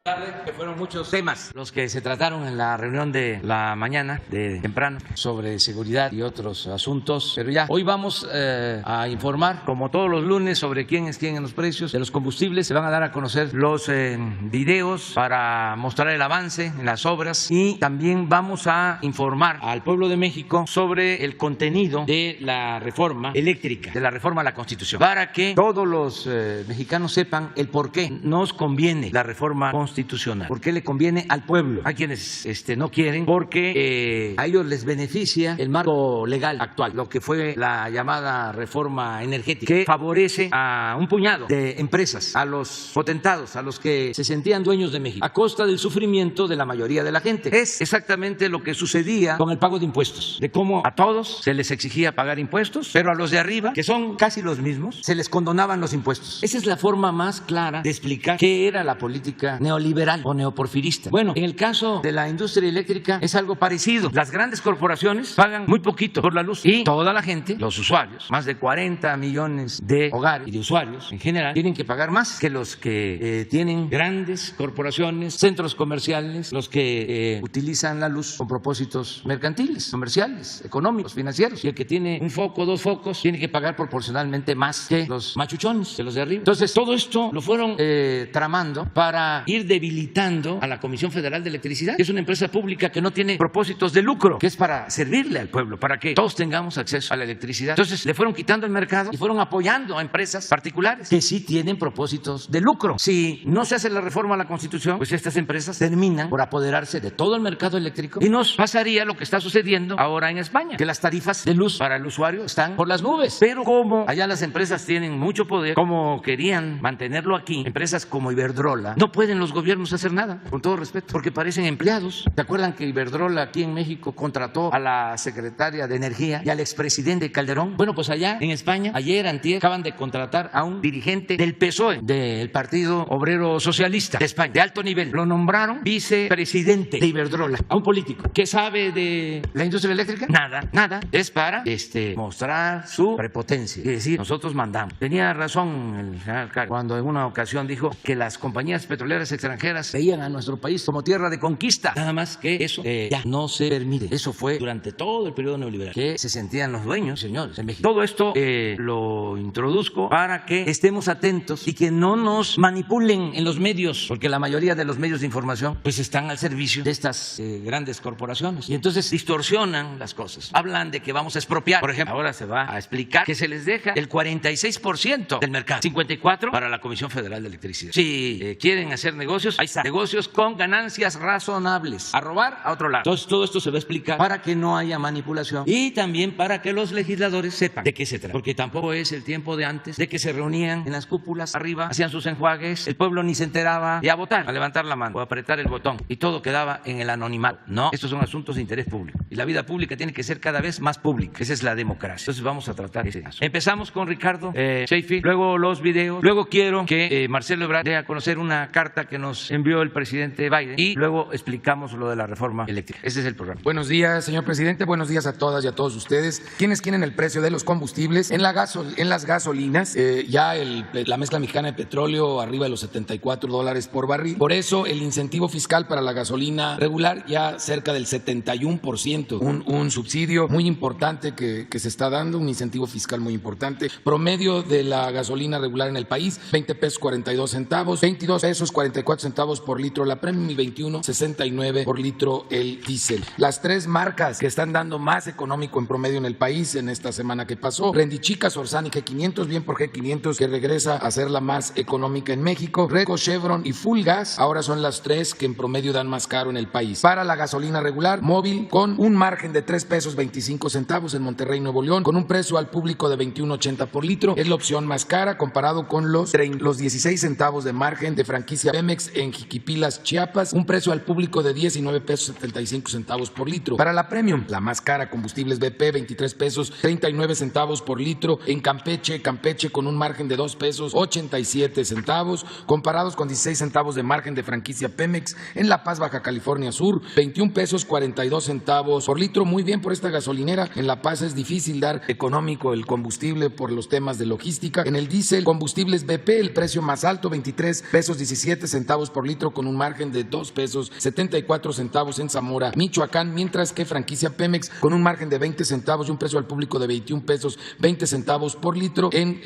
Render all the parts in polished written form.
Tarde, que fueron muchos temas los que se trataron en la reunión de la mañana, de temprano, sobre seguridad y otros asuntos, pero ya hoy vamos a informar, como todos los lunes, sobre quién es quién en los precios de los combustibles. Se van a dar a conocer los videos para mostrar el avance en las obras y también vamos a informar al pueblo de México sobre el contenido de la reforma eléctrica, de la reforma a la Constitución, para que todos los mexicanos sepan el por qué nos conviene la reforma constitucional. ¿Por qué le conviene al pueblo? A quienes no quieren, porque a ellos les beneficia el marco legal actual, lo que fue la llamada reforma energética, que favorece a un puñado de empresas, a los potentados, a los que se sentían dueños de México, a costa del sufrimiento de la mayoría de la gente. Es exactamente lo que sucedía con el pago de impuestos, de cómo a todos se les exigía pagar impuestos, pero a los de arriba, que son casi los mismos, se les condonaban los impuestos. Esa es la forma más clara de explicar qué era la política neoliberal o neoporfirista. Bueno, en el caso de la industria eléctrica es algo parecido. Las grandes corporaciones pagan muy poquito por la luz y toda la gente, los usuarios, más de 40 millones de hogares y de usuarios en general, tienen que pagar más que los que tienen grandes corporaciones, centros comerciales, los que utilizan la luz con propósitos mercantiles, comerciales, económicos, financieros. Y el que tiene un foco, dos focos, tiene que pagar proporcionalmente más que los machuchones, que los de arriba. Entonces, todo esto lo fueron tramando para ir debilitando a la Comisión Federal de Electricidad, que es una empresa pública que no tiene propósitos de lucro, que es para servirle al pueblo, para que todos tengamos acceso a la electricidad. Entonces le fueron quitando el mercado y fueron apoyando a empresas particulares que sí tienen propósitos de lucro. Si no se hace la reforma a la Constitución, pues estas empresas terminan por apoderarse de todo el mercado eléctrico y nos pasaría lo que está sucediendo ahora en España, que las tarifas de luz para el usuario están por las nubes. Pero como allá las empresas tienen mucho poder, como querían mantenerlo aquí, empresas como Iberdrola, no pueden los gobiernos hacer nada, con todo respeto, porque parecen empleados. ¿Se acuerdan que Iberdrola aquí en México contrató a la secretaria de Energía y al expresidente Calderón? Bueno, pues allá en España, ayer, antier, acaban de contratar a un dirigente del PSOE, del Partido Obrero Socialista de España, de alto nivel. Lo nombraron vicepresidente de Iberdrola, a un político. ¿Qué sabe de la industria eléctrica? Nada, nada. Es para mostrar su prepotencia y decir, nosotros mandamos. Tenía razón el general Cárdenas cuando en una ocasión dijo que las compañías petroleras extranjeras veían a nuestro país como tierra de conquista. Nada más que eso ya no se permite. Eso fue durante todo el periodo neoliberal, que se sentían los dueños, señores, en México. Todo esto lo introduzco para que estemos atentos y que no nos manipulen en los medios, porque la mayoría de los medios de información pues están al servicio de estas grandes corporaciones y entonces distorsionan las cosas. Hablan de que vamos a expropiar. Por ejemplo, ahora se va a explicar que se les deja el 46% del mercado, 54% para la Comisión Federal de Electricidad. Si quieren hacer negocios, ahí está, negocios con ganancias razonables, a robar a otro lado. Entonces todo esto se va a explicar para que no haya manipulación y también para que los legisladores sepan de qué se trata, porque tampoco es el tiempo de antes, de que se reunían en las cúpulas arriba, hacían sus enjuagues, el pueblo ni se enteraba, y a votar, a levantar la mano o a apretar el botón y todo quedaba en el anonimato. No, estos son asuntos de interés público y la vida pública tiene que ser cada vez más pública. Esa es la democracia. Entonces vamos a tratar ese caso. Empezamos con Ricardo Sheffield, luego los videos, luego quiero que Marcelo Ebrard dé a conocer una carta que nos envió el presidente Biden y luego explicamos lo de la reforma eléctrica. Ese es el programa. Buenos días, señor presidente. Buenos días a todas y a todos ustedes. ¿Quiénes quieren el precio de los combustibles? En las gasolinas, ya la mezcla mexicana de petróleo arriba de los $74 por barril. Por eso el incentivo fiscal para la gasolina regular ya cerca del 71%. Un subsidio muy importante que se está dando, un incentivo fiscal muy importante. Promedio de la gasolina regular en el país, 20 pesos 42 centavos, 22 pesos 44 centavos por litro la premium y 21.69 por litro el diésel. Las tres marcas que están dando más económico en promedio en el país en esta semana que pasó, Rendichica, Sorsani, G500, bien por G500 que regresa a ser la más económica en México, Reco, Chevron y Full Gas, ahora son las tres que en promedio dan más caro en el país. Para la gasolina regular, móvil con un margen de 3 pesos 25 centavos en Monterrey, Nuevo León, con un precio al público de 21.80 por litro, es la opción más cara comparado con los 16 centavos de margen de franquicia Pemex en Jiquipilas, Chiapas, un precio al público de 19 pesos 75 centavos por litro. Para la premium, la más cara, combustibles BP, 23 pesos 39 centavos por litro en Campeche con un margen de 2 pesos 87 centavos, comparados con 16 centavos de margen de franquicia Pemex en La Paz, Baja California Sur, 21 pesos 42 centavos por litro. Muy bien por esta gasolinera. En La Paz es difícil dar económico el combustible por los temas de logística. En el diésel, combustibles BP, el precio más alto, 23 pesos 17 centavos centavos por litro con un margen de 2 pesos 74 centavos en Zamora, Michoacán, mientras que franquicia Pemex con un margen de 20 centavos y un precio al público de 21 pesos 20 centavos por litro en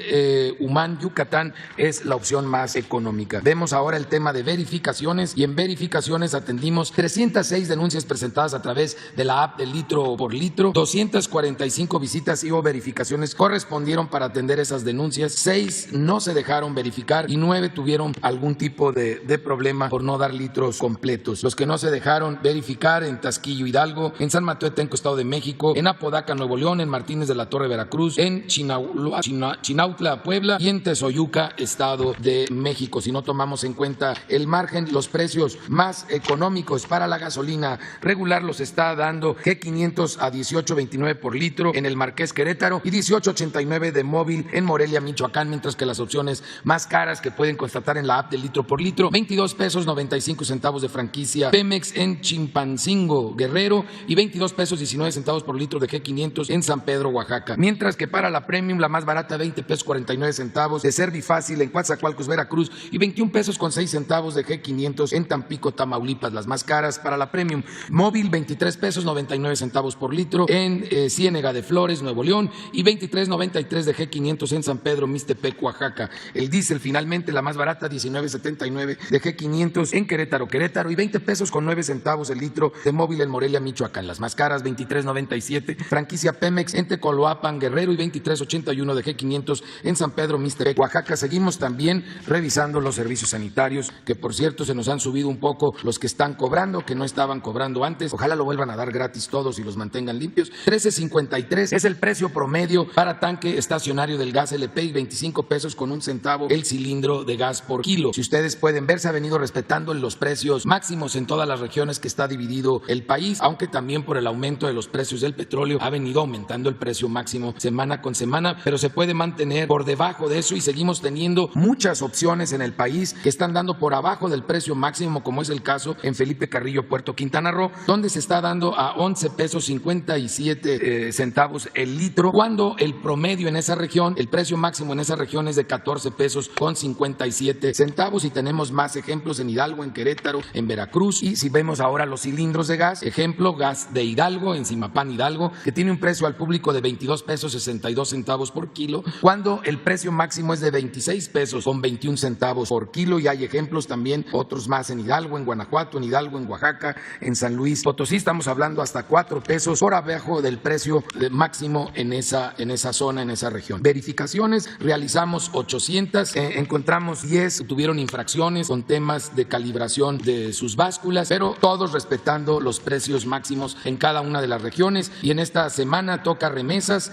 Humán, Yucatán, es la opción más económica. Vemos ahora el tema de verificaciones y en verificaciones atendimos 306 denuncias presentadas a través de la app de litro por litro, 245 visitas y o verificaciones correspondieron para atender esas denuncias, 6 no se dejaron verificar y 9 tuvieron algún tipo de problema por no dar litros completos. Los que no se dejaron verificar en Tasquillo, Hidalgo, en San Matehuetenco, Estado de México, en Apodaca, Nuevo León, en Martínez de la Torre, Veracruz, en Chinautla, Puebla y en Tezoyuca, Estado de México. Si no tomamos en cuenta el margen, los precios más económicos para la gasolina regular los está dando G500 a 18.29 por litro en el Marqués Querétaro y 18.89 de móvil en Morelia, Michoacán, mientras que las opciones más caras que pueden constatar en la app de litro por litro, 22 pesos 95 centavos de franquicia Pemex en Chimpancingo, Guerrero y 22 pesos 19 centavos por litro de G500 en San Pedro, Oaxaca. Mientras que para la Premium, la más barata, 20 pesos 49 centavos de Servifácil en Coatzacoalcos, Veracruz y 21 pesos con 6 centavos de G500 en Tampico, Tamaulipas. Las más caras para la Premium móvil, 23 pesos 99 centavos por litro en Ciénega de Flores, Nuevo León y 23.93 de G500 en San Pedro, Mixtepec, Oaxaca. El diésel finalmente, la más barata, 19.79 de G500 en Querétaro y 20 pesos con 9 centavos el litro de móvil en Morelia, Michoacán. Las más caras, 23.97 franquicia Pemex en Tecoloapan, Guerrero y 23.81 de G500 en San Pedro, Mixtepec, Oaxaca. Seguimos también revisando los servicios sanitarios, que por cierto se nos han subido un poco los que están cobrando, que no estaban cobrando antes. Ojalá lo vuelvan a dar gratis todos y los mantengan limpios. 13.53 es el precio promedio para tanque estacionario del gas LP y 25 pesos con 1 centavo el cilindro de gas por kilo. Si ustedes pueden ver, se ha venido respetando los precios máximos en todas las regiones que está dividido el país, aunque también por el aumento de los precios del petróleo ha venido aumentando el precio máximo semana con semana, pero se puede mantener por debajo de eso y seguimos teniendo muchas opciones en el país que están dando por abajo del precio máximo, como es el caso en Felipe Carrillo, Puerto Quintana Roo, donde se está dando a 11 pesos 57 centavos el litro, cuando el promedio en esa región, el precio máximo en esa región es de 14 pesos con 57 centavos y tenemos más ejemplos en Hidalgo, en Querétaro, en Veracruz. Y si vemos ahora los cilindros de gas, ejemplo, gas de Hidalgo, en Zimapán, Hidalgo, que tiene un precio al público de 22 pesos 62 centavos por kilo, cuando el precio máximo es de 26 pesos con 21 centavos por kilo. Y hay ejemplos también, otros más en Hidalgo, en Guanajuato, en Hidalgo, en Oaxaca, en San Luis Potosí. Estamos hablando hasta 4 pesos por abajo del precio máximo en esa zona, en esa región. Verificaciones, realizamos 800, encontramos 10 tuvieron infracciones con temas de calibración de sus básculas, pero todos respetando los precios máximos en cada una de las regiones. Y en esta semana toca remesas.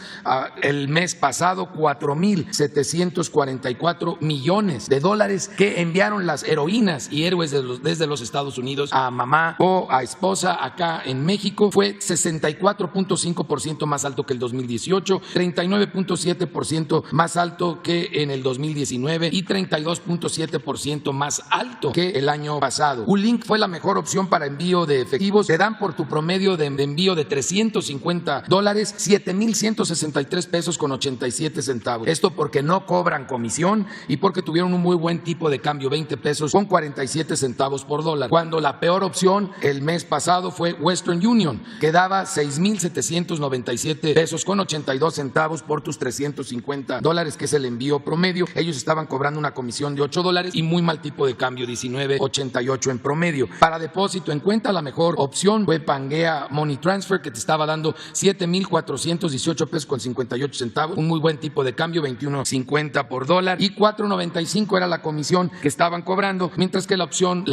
El mes pasado, 4.744 millones de dólares que enviaron las heroínas y héroes desde los Estados Unidos a mamá o a esposa acá en México. Fue 64.5% más alto que el 2018, 39.7% más alto que en el 2019 y 32.7% más alto que el año pasado. Ulink fue la mejor opción para envío de efectivos. Te dan por tu promedio de envío de $350, 7.163 pesos con 87 centavos. Esto porque no cobran comisión y porque tuvieron un muy buen tipo de cambio, 20 pesos con 47 centavos por dólar. Cuando la peor opción el mes pasado fue Western Union, que daba 6.797 pesos con 82 centavos por tus $350, que es el envío promedio. Ellos estaban cobrando una comisión de $8 y muy mal tipo de cambio, 19.88 en promedio. Para depósito en cuenta, la mejor opción fue Pangea Money Transfer, que te estaba dando 7.418 pesos con 58 centavos, un muy buen tipo de cambio, 21.50 por dólar, y 4.95 era la comisión que estaban cobrando, mientras que la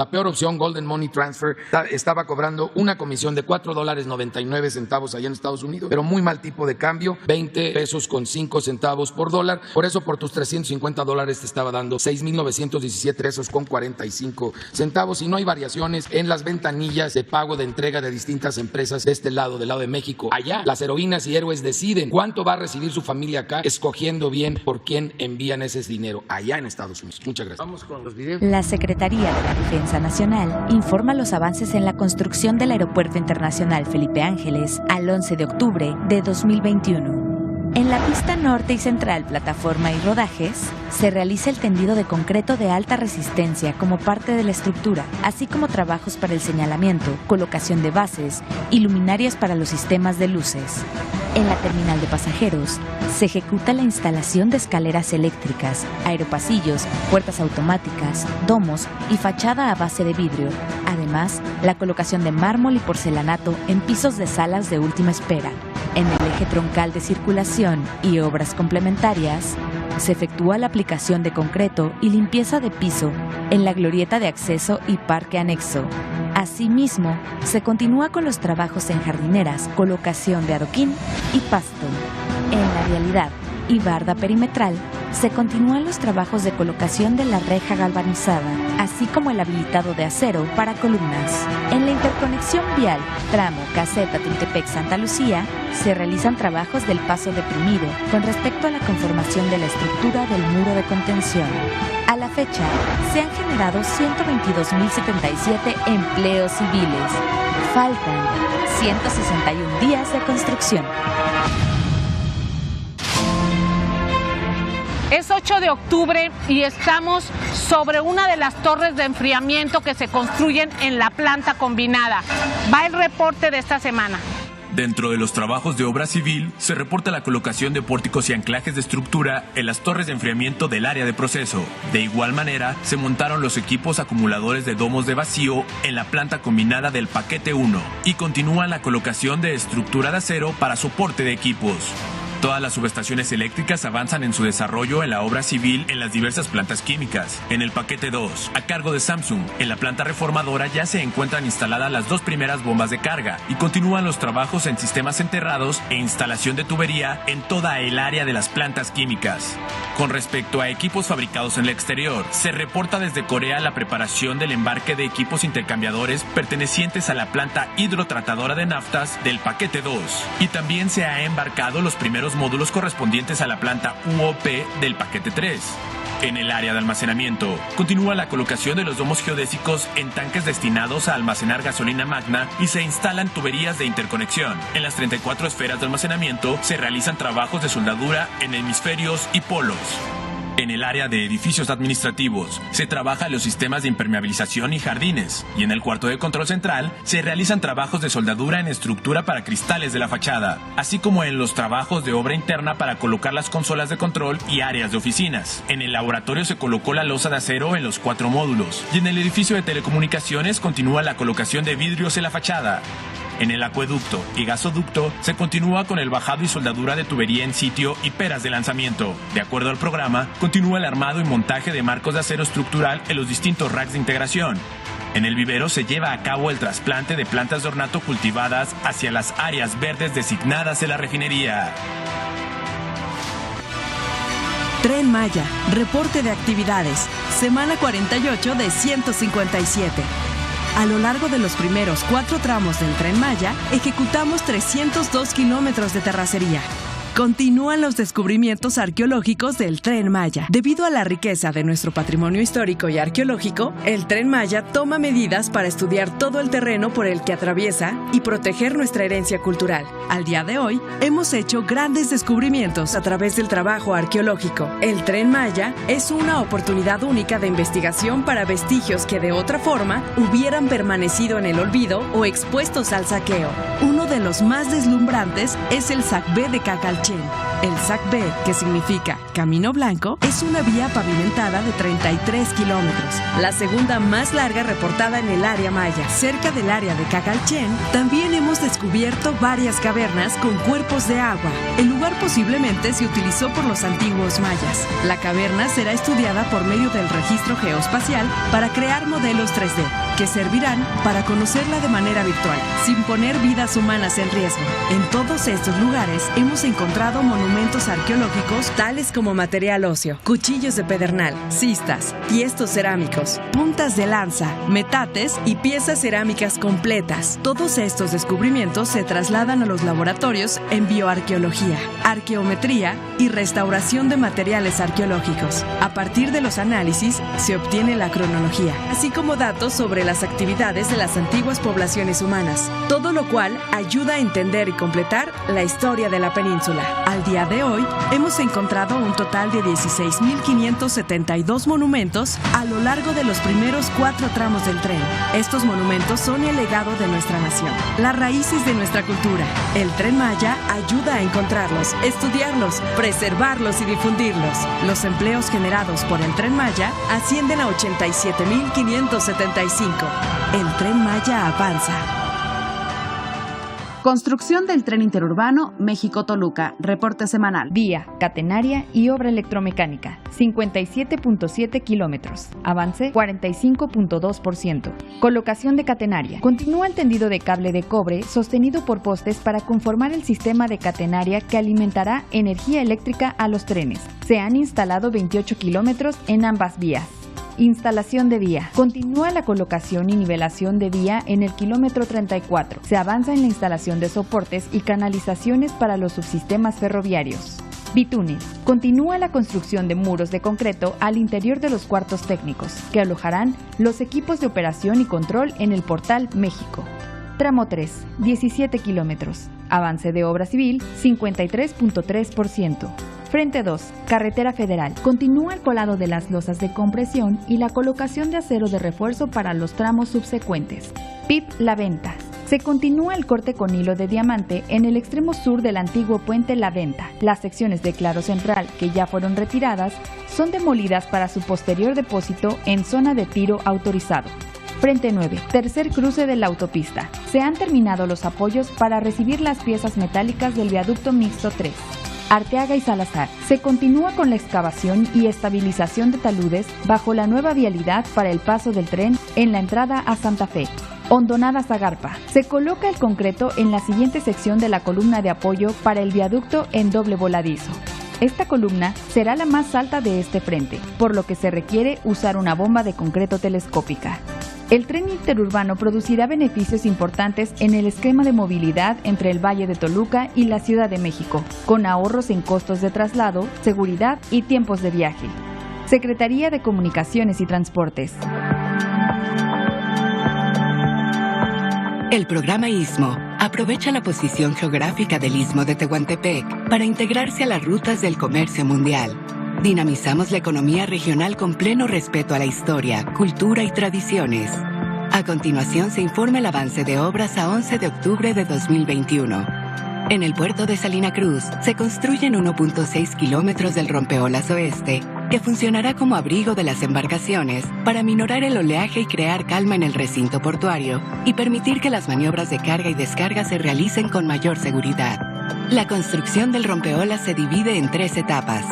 peor opción, Golden Money Transfer, estaba cobrando una comisión de $4.99 allá en Estados Unidos, pero muy mal tipo de cambio, 20 pesos con 5 centavos por dólar. Por eso por tus $350 te estaba dando 6.917 pesos con 45 centavos, y no hay variaciones en las ventanillas de pago de entrega de distintas empresas de este lado, del lado de México. Allá las heroínas y héroes deciden cuánto va a recibir su familia acá, escogiendo bien por quién envían ese dinero allá en Estados Unidos. Muchas gracias. Vamos con los videos. La Secretaría de la Defensa Nacional informa los avances en la construcción del Aeropuerto Internacional Felipe Ángeles al 11 de octubre de 2021. En la pista norte y central, plataforma y rodajes, se realiza el tendido de concreto de alta resistencia como parte de la estructura, así como trabajos para el señalamiento, colocación de bases y luminarias para los sistemas de luces. En la terminal de pasajeros, se ejecuta la instalación de escaleras eléctricas, aeropasillos, puertas automáticas, domos y fachada a base de vidrio. Además, la colocación de mármol y porcelanato en pisos de salas de última espera. En el eje troncal de circulación y obras complementarias, se efectúa la aplicación de concreto y limpieza de piso en la glorieta de acceso y parque anexo. Asimismo, se continúa con los trabajos en jardineras, colocación de adoquín y pasto. En la vialidad y barda perimetral, se continúan los trabajos de colocación de la reja galvanizada, así como el habilitado de acero para columnas. En la interconexión vial, tramo Caseta-Tultepec-Santa Lucía, se realizan trabajos del paso deprimido con respecto a la conformación de la estructura del muro de contención. A la fecha, se han generado 122.077 empleos civiles. Faltan 161 días de construcción. Es 8 de octubre y estamos sobre una de las torres de enfriamiento que se construyen en la planta combinada. Va el reporte de esta semana. Dentro de los trabajos de obra civil, se reporta la colocación de pórticos y anclajes de estructura en las torres de enfriamiento del área de proceso. De igual manera, se montaron los equipos acumuladores de domos de vacío en la planta combinada del paquete 1 y continúa la colocación de estructura de acero para soporte de equipos. Todas las subestaciones eléctricas avanzan en su desarrollo en la obra civil en las diversas plantas químicas. En el paquete 2, a cargo de Samsung, en la planta reformadora ya se encuentran instaladas las 2 primeras bombas de carga y continúan los trabajos en sistemas enterrados e instalación de tubería en toda el área de las plantas químicas. Con respecto a equipos fabricados en el exterior, se reporta desde Corea la preparación del embarque de equipos intercambiadores pertenecientes a la planta hidrotratadora de naftas del paquete 2 y también se ha embarcado los primeros módulos correspondientes a la planta UOP del paquete 3. En el área de almacenamiento, continúa la colocación de los domos geodésicos en tanques destinados a almacenar gasolina magna y se instalan tuberías de interconexión. En las 34 esferas de almacenamiento se realizan trabajos de soldadura en hemisferios y polos. En el área de edificios administrativos, se trabaja los sistemas de impermeabilización y jardines, y en el cuarto de control central se realizan trabajos de soldadura en estructura para cristales de la fachada, así como en los trabajos de obra interna para colocar las consolas de control y áreas de oficinas. En el laboratorio se colocó la losa de acero en los 4 módulos, y en el edificio de telecomunicaciones continúa la colocación de vidrios en la fachada. En el acueducto y gasoducto se continúa con el bajado y soldadura de tubería en sitio y peras de lanzamiento. De acuerdo al programa, continúa el armado y montaje de marcos de acero estructural en los distintos racks de integración. En el vivero se lleva a cabo el trasplante de plantas de ornato cultivadas hacia las áreas verdes designadas en la refinería. Tren Maya, reporte de actividades, semana 48 de 157. A lo largo de los primeros 4 tramos del Tren Maya, ejecutamos 302 kilómetros de terracería. Continúan los descubrimientos arqueológicos del Tren Maya. Debido a la riqueza de nuestro patrimonio histórico y arqueológico, el Tren Maya toma medidas para estudiar todo el terreno por el que atraviesa y proteger nuestra herencia cultural. Al día de hoy, hemos hecho grandes descubrimientos a través del trabajo arqueológico. El Tren Maya es una oportunidad única de investigación para vestigios que de otra forma hubieran permanecido en el olvido o expuestos al saqueo. Uno de los más deslumbrantes es el Sacbé de Cacalchen. El Sacbé, que significa Camino Blanco, es una vía pavimentada de 33 kilómetros, la segunda más larga reportada en el área maya. Cerca del área de Cacalchen, también hemos descubierto varias cavernas con cuerpos de agua. El lugar posiblemente se utilizó por los antiguos mayas. La caverna será estudiada por medio del registro geoespacial para crear modelos 3D, que servirán para conocerla de manera virtual, sin poner vidas humanas en riesgo. En todos estos lugares hemos encontrado monumentos arqueológicos tales como material óseo, cuchillos de pedernal, cistas, tiestos cerámicos, puntas de lanza, metates y piezas cerámicas completas. Todos estos descubrimientos se trasladan a los laboratorios en bioarqueología, arqueometría y restauración de materiales arqueológicos. A partir de los análisis se obtiene la cronología, así como datos sobre las actividades de las antiguas poblaciones humanas, todo lo cual ayuda a entender y completar la historia de la península. Al día día de hoy, hemos encontrado un total de 16.572 monumentos a lo largo de los primeros 4 tramos del tren. Estos monumentos son el legado de nuestra nación, las raíces de nuestra cultura. El Tren Maya ayuda a encontrarlos, estudiarlos, preservarlos y difundirlos. Los empleos generados por el Tren Maya ascienden a 87.575. El Tren Maya avanza. Construcción del tren interurbano México-Toluca. Reporte semanal. Vía, catenaria y obra electromecánica, 57.7 kilómetros. Avance, 45.2%. Colocación de catenaria. Continúa el tendido de cable de cobre sostenido por postes para conformar el sistema de catenaria que alimentará energía eléctrica a los trenes. Se han instalado 28 kilómetros en ambas vías. Instalación de vía. Continúa la colocación y nivelación de vía en el kilómetro 34. Se avanza en la instalación de soportes y canalizaciones para los subsistemas ferroviarios. Bitúnel. Continúa la construcción de muros de concreto al interior de los cuartos técnicos, que alojarán los equipos de operación y control en el portal México. Tramo 3, 17 kilómetros. Avance de obra civil, 53.3%. Frente 2, Carretera Federal. Continúa el colado de las losas de compresión y la colocación de acero de refuerzo para los tramos subsecuentes. PIP La Venta. Se continúa el corte con hilo de diamante en el extremo sur del antiguo puente La Venta. Las secciones de claro central, que ya fueron retiradas, son demolidas para su posterior depósito en zona de tiro autorizado. Frente 9, tercer cruce de la autopista. Se han terminado los apoyos para recibir las piezas metálicas del viaducto mixto 3. Arteaga y Salazar. Se continúa con la excavación y estabilización de taludes bajo la nueva vialidad para el paso del tren en la entrada a Santa Fe. Hondonada Zagarpa. Se coloca el concreto en la siguiente sección de la columna de apoyo para el viaducto en doble voladizo. Esta columna será la más alta de este frente, por lo que se requiere usar una bomba de concreto telescópica. El tren interurbano producirá beneficios importantes en el esquema de movilidad entre el Valle de Toluca y la Ciudad de México, con ahorros en costos de traslado, seguridad y tiempos de viaje. Secretaría de Comunicaciones y Transportes. El programa Istmo aprovecha la posición geográfica del Istmo de Tehuantepec para integrarse a las rutas del comercio mundial. Dinamizamos la economía regional con pleno respeto a la historia, cultura y tradiciones. A continuación se informa el avance de obras a 11 de octubre de 2021. En el puerto de Salina Cruz se construyen 1.6 kilómetros del rompeolas oeste, que funcionará como abrigo de las embarcaciones para minorar el oleaje y crear calma en el recinto portuario y permitir que las maniobras de carga y descarga se realicen con mayor seguridad. La construcción del rompeolas se divide en 3 etapas.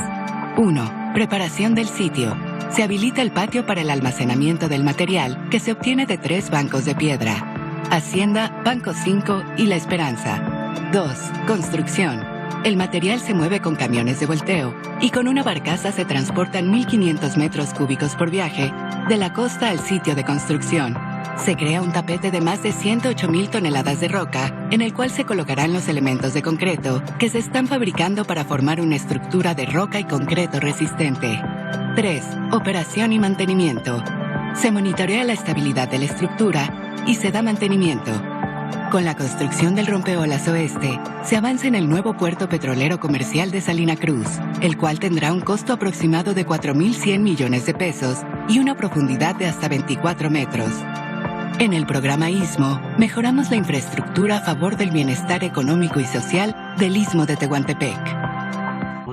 1. Preparación del sitio. Se habilita el patio para el almacenamiento del material, que se obtiene de 3 bancos de piedra: Hacienda, Banco 5 y La Esperanza. 2. Construcción. El material se mueve con camiones de volteo y con una barcaza se transportan 1.500 metros cúbicos por viaje de la costa al sitio de construcción. Se crea un tapete de más de 108.000 toneladas de roca, en el cual se colocarán los elementos de concreto que se están fabricando para formar una estructura de roca y concreto resistente. 3. Operación y mantenimiento. Se monitorea la estabilidad de la estructura y se da mantenimiento. Con la construcción del rompeolas oeste, se avanza en el nuevo puerto petrolero comercial de Salina Cruz, el cual tendrá un costo aproximado de 4.100 millones de pesos y una profundidad de hasta 24 metros. En el programa Istmo, mejoramos la infraestructura a favor del bienestar económico y social del Istmo de Tehuantepec.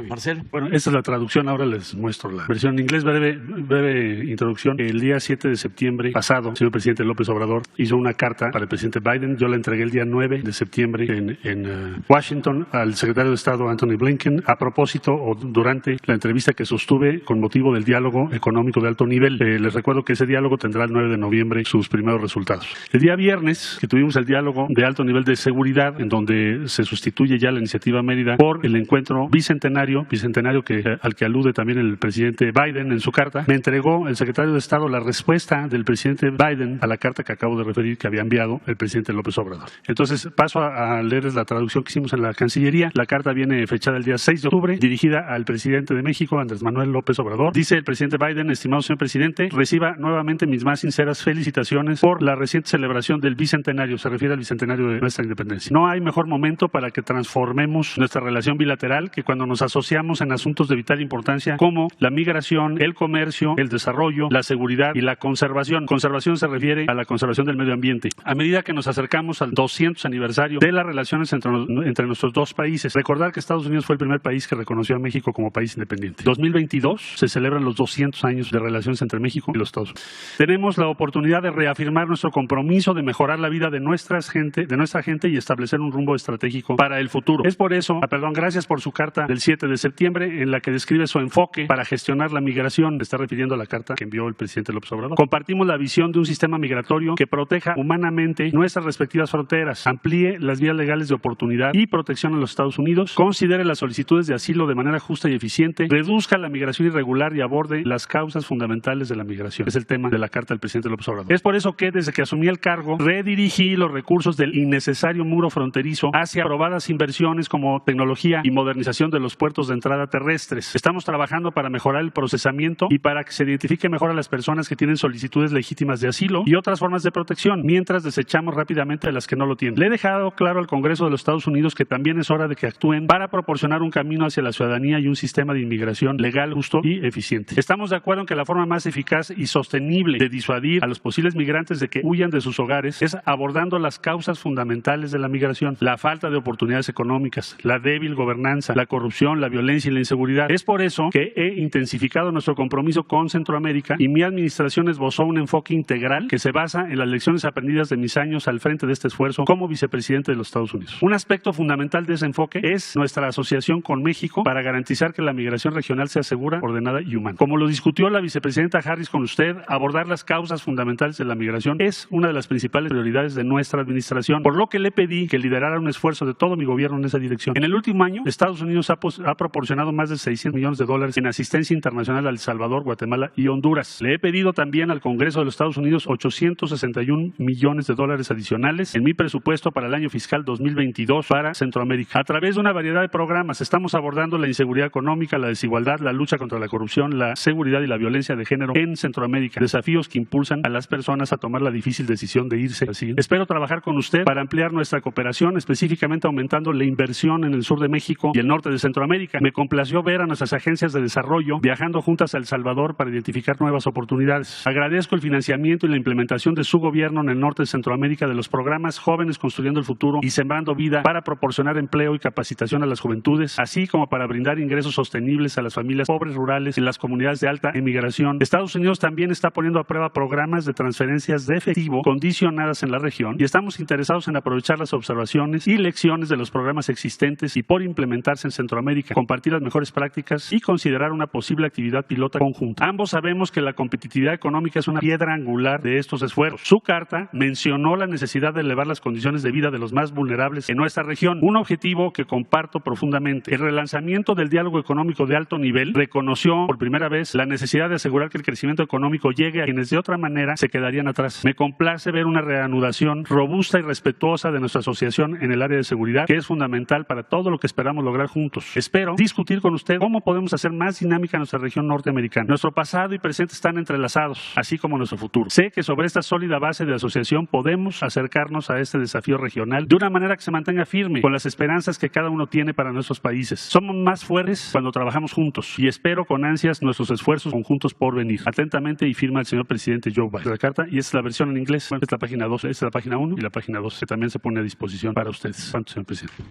Marcelo. Bueno, esta es la traducción, ahora les muestro la versión en inglés, breve introducción. El día 7 de septiembre pasado, el señor presidente López Obrador hizo una carta para el presidente Biden. Yo la entregué el día 9 de septiembre en Washington al secretario de Estado Anthony Blinken a propósito o durante la entrevista que sostuve con motivo del diálogo económico de alto nivel. Les recuerdo que ese diálogo tendrá el 9 de noviembre sus primeros resultados. El día viernes, que tuvimos el diálogo de alto nivel de seguridad, en donde se sustituye ya la iniciativa Mérida por el encuentro bicentenario bicentenario al que alude también el presidente Biden en su carta, me entregó el secretario de Estado la respuesta del presidente Biden a la carta que acabo de referir que había enviado el presidente López Obrador. Entonces paso a leerles la traducción que hicimos en la Cancillería. La carta viene fechada el día 6 de octubre, dirigida al presidente de México, Andrés Manuel López Obrador. Dice el presidente Biden: estimado señor presidente, reciba nuevamente mis más sinceras felicitaciones por la reciente celebración del bicentenario. Se refiere al bicentenario de nuestra independencia. No hay mejor momento para que transformemos nuestra relación bilateral que cuando nos asociamos en asuntos de vital importancia como la migración, el comercio, el desarrollo, la seguridad y la conservación. Conservación se refiere a la conservación del medio ambiente. A medida que nos acercamos al 200 aniversario de las relaciones entre nuestros dos países, recordar que Estados Unidos fue el primer país que reconoció a México como país independiente. 2022 se celebran los 200 años de relaciones entre México y los Estados Unidos. Tenemos la oportunidad de reafirmar nuestro compromiso de mejorar la vida de nuestra gente y establecer un rumbo estratégico para el futuro. Es por eso, gracias por su carta del 7 de septiembre en la que describe su enfoque para gestionar la migración. Me está refiriendo a la carta que envió el presidente López Obrador. Compartimos la visión de un sistema migratorio que proteja humanamente nuestras respectivas fronteras, amplíe las vías legales de oportunidad y protección en los Estados Unidos, considere las solicitudes de asilo de manera justa y eficiente, reduzca la migración irregular y aborde las causas fundamentales de la migración. Es el tema de la carta del presidente López Obrador. Es por eso que desde que asumí el cargo redirigí los recursos del innecesario muro fronterizo hacia aprobadas inversiones como tecnología y modernización de los puertos de entrada terrestres. Estamos trabajando para mejorar el procesamiento y para que se identifique mejor a las personas que tienen solicitudes legítimas de asilo y otras formas de protección, mientras desechamos rápidamente a las que no lo tienen. Le he dejado claro al Congreso de los Estados Unidos que también es hora de que actúen para proporcionar un camino hacia la ciudadanía y un sistema de inmigración legal, justo y eficiente. Estamos de acuerdo en que la forma más eficaz y sostenible de disuadir a los posibles migrantes de que huyan de sus hogares es abordando las causas fundamentales de la migración: la falta de oportunidades económicas, la débil gobernanza, la corrupción, la violencia y la inseguridad. Es por eso que he intensificado nuestro compromiso con Centroamérica y mi administración esbozó un enfoque integral que se basa en las lecciones aprendidas de mis años al frente de este esfuerzo como vicepresidente de los Estados Unidos. Un aspecto fundamental de ese enfoque es nuestra asociación con México para garantizar que la migración regional sea segura, ordenada y humana. Como lo discutió la vicepresidenta Harris con usted, abordar las causas fundamentales de la migración es una de las principales prioridades de nuestra administración, por lo que le pedí que liderara un esfuerzo de todo mi gobierno en esa dirección. En el último año, Estados Unidos ha proporcionado más de $600 millones en asistencia internacional a El Salvador, Guatemala y Honduras. Le he pedido también al Congreso de los Estados Unidos $861 millones adicionales en mi presupuesto para el año fiscal 2022 para Centroamérica. A través de una variedad de programas estamos abordando la inseguridad económica, la desigualdad, la lucha contra la corrupción, la seguridad y la violencia de género en Centroamérica, desafíos que impulsan a las personas a tomar la difícil decisión de irse. Espero trabajar con usted para ampliar nuestra cooperación, específicamente aumentando la inversión en el sur de México y el norte de Centroamérica. Me complació ver a nuestras agencias de desarrollo viajando juntas a El Salvador para identificar nuevas oportunidades. Agradezco el financiamiento y la implementación de su gobierno en el norte de Centroamérica de los programas Jóvenes Construyendo el Futuro y Sembrando Vida para proporcionar empleo y capacitación a las juventudes, así como para brindar ingresos sostenibles a las familias pobres rurales en las comunidades de alta emigración. Estados Unidos también está poniendo a prueba programas de transferencias de efectivo condicionadas en la región y estamos interesados en aprovechar las observaciones y lecciones de los programas existentes y por implementarse en Centroamérica, compartir las mejores prácticas y considerar una posible actividad pilota conjunta. Ambos sabemos que la competitividad económica es una piedra angular de estos esfuerzos. Su carta mencionó la necesidad de elevar las condiciones de vida de los más vulnerables en nuestra región, un objetivo que comparto profundamente. El relanzamiento del diálogo económico de alto nivel reconoció por primera vez la necesidad de asegurar que el crecimiento económico llegue a quienes de otra manera se quedarían atrás. Me complace ver una reanudación robusta y respetuosa de nuestra asociación en el área de seguridad, que es fundamental para todo lo que esperamos lograr juntos. Espero discutir con usted cómo podemos hacer más dinámica nuestra región norteamericana. Nuestro pasado y presente están entrelazados, así como nuestro futuro. Sé que sobre esta sólida base de asociación podemos acercarnos a este desafío regional de una manera que se mantenga firme con las esperanzas que cada uno tiene para nuestros países. Somos más fuertes cuando trabajamos juntos y espero con ansias nuestros esfuerzos conjuntos por venir. Atentamente, y firma el señor presidente Joe Biden. La carta, y esta es la versión en inglés. Esta es la página 2, esta es la página 1 y la página 2, que también se pone a disposición para ustedes. ¿Cuánto, señor presidente?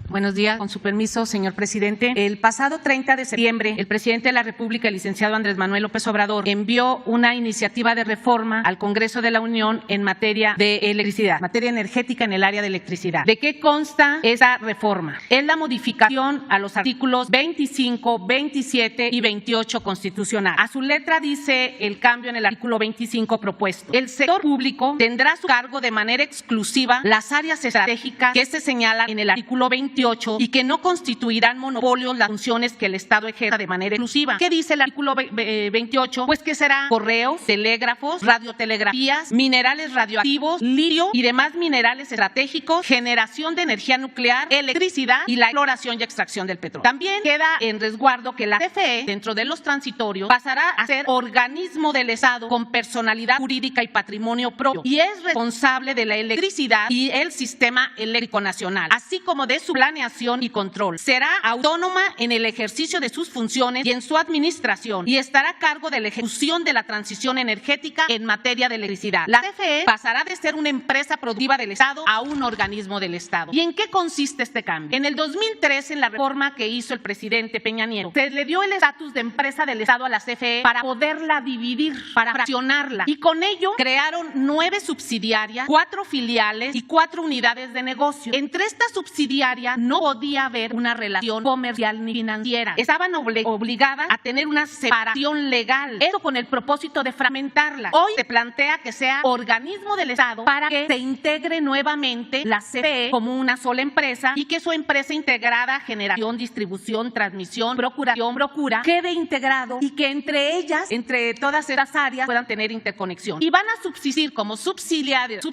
Buenos días, con su permiso, señor presidente. El pasado 30 de septiembre, el presidente de la República, el licenciado Andrés Manuel López Obrador, envió una iniciativa de reforma al Congreso de la Unión en materia de electricidad, materia energética en el área de electricidad. ¿De qué consta esa reforma? Es la modificación a los artículos 25, 27 y 28 constitucional. A su letra dice el cambio en el artículo 25 propuesto. El sector público tendrá a su cargo de manera exclusiva las áreas estratégicas que se señalan en el artículo 28 28 y que no constituirán monopolios las funciones que el Estado ejerza de manera exclusiva. ¿Qué dice el artículo 28? Pues que será correos, telégrafos, radiotelegrafías, minerales radioactivos, litio y demás minerales estratégicos, generación de energía nuclear, electricidad y la exploración y extracción del petróleo. También queda en resguardo que la CFE, dentro de los transitorios, pasará a ser organismo del Estado con personalidad jurídica y patrimonio propio y es responsable de la electricidad y el sistema eléctrico nacional, así como de su planeación y control. Será autónoma en el ejercicio de sus funciones y en su administración y estará a cargo de la ejecución de la transición energética en materia de electricidad. La CFE pasará de ser una empresa productiva del Estado a un organismo del Estado. ¿Y en qué consiste este cambio? En el 2013, en la reforma que hizo el presidente Peña Nieto, se le dio el estatus de empresa del Estado a la CFE para poderla dividir, para fraccionarla, y con ello crearon 9 subsidiarias, 4 filiales y 4 unidades de negocio. Entre estas subsidiarias no podía haber una relación comercial ni financiera. Estaban obligadas a tener una separación legal, eso con el propósito de fragmentarla. Hoy se plantea que sea organismo del Estado para que se integre nuevamente la CFE como una sola empresa y que su empresa integrada, generación, distribución, transmisión, procura, quede integrado y que entre ellas, entre todas estas áreas, puedan tener interconexión. Y van a subsistir como subsidiarias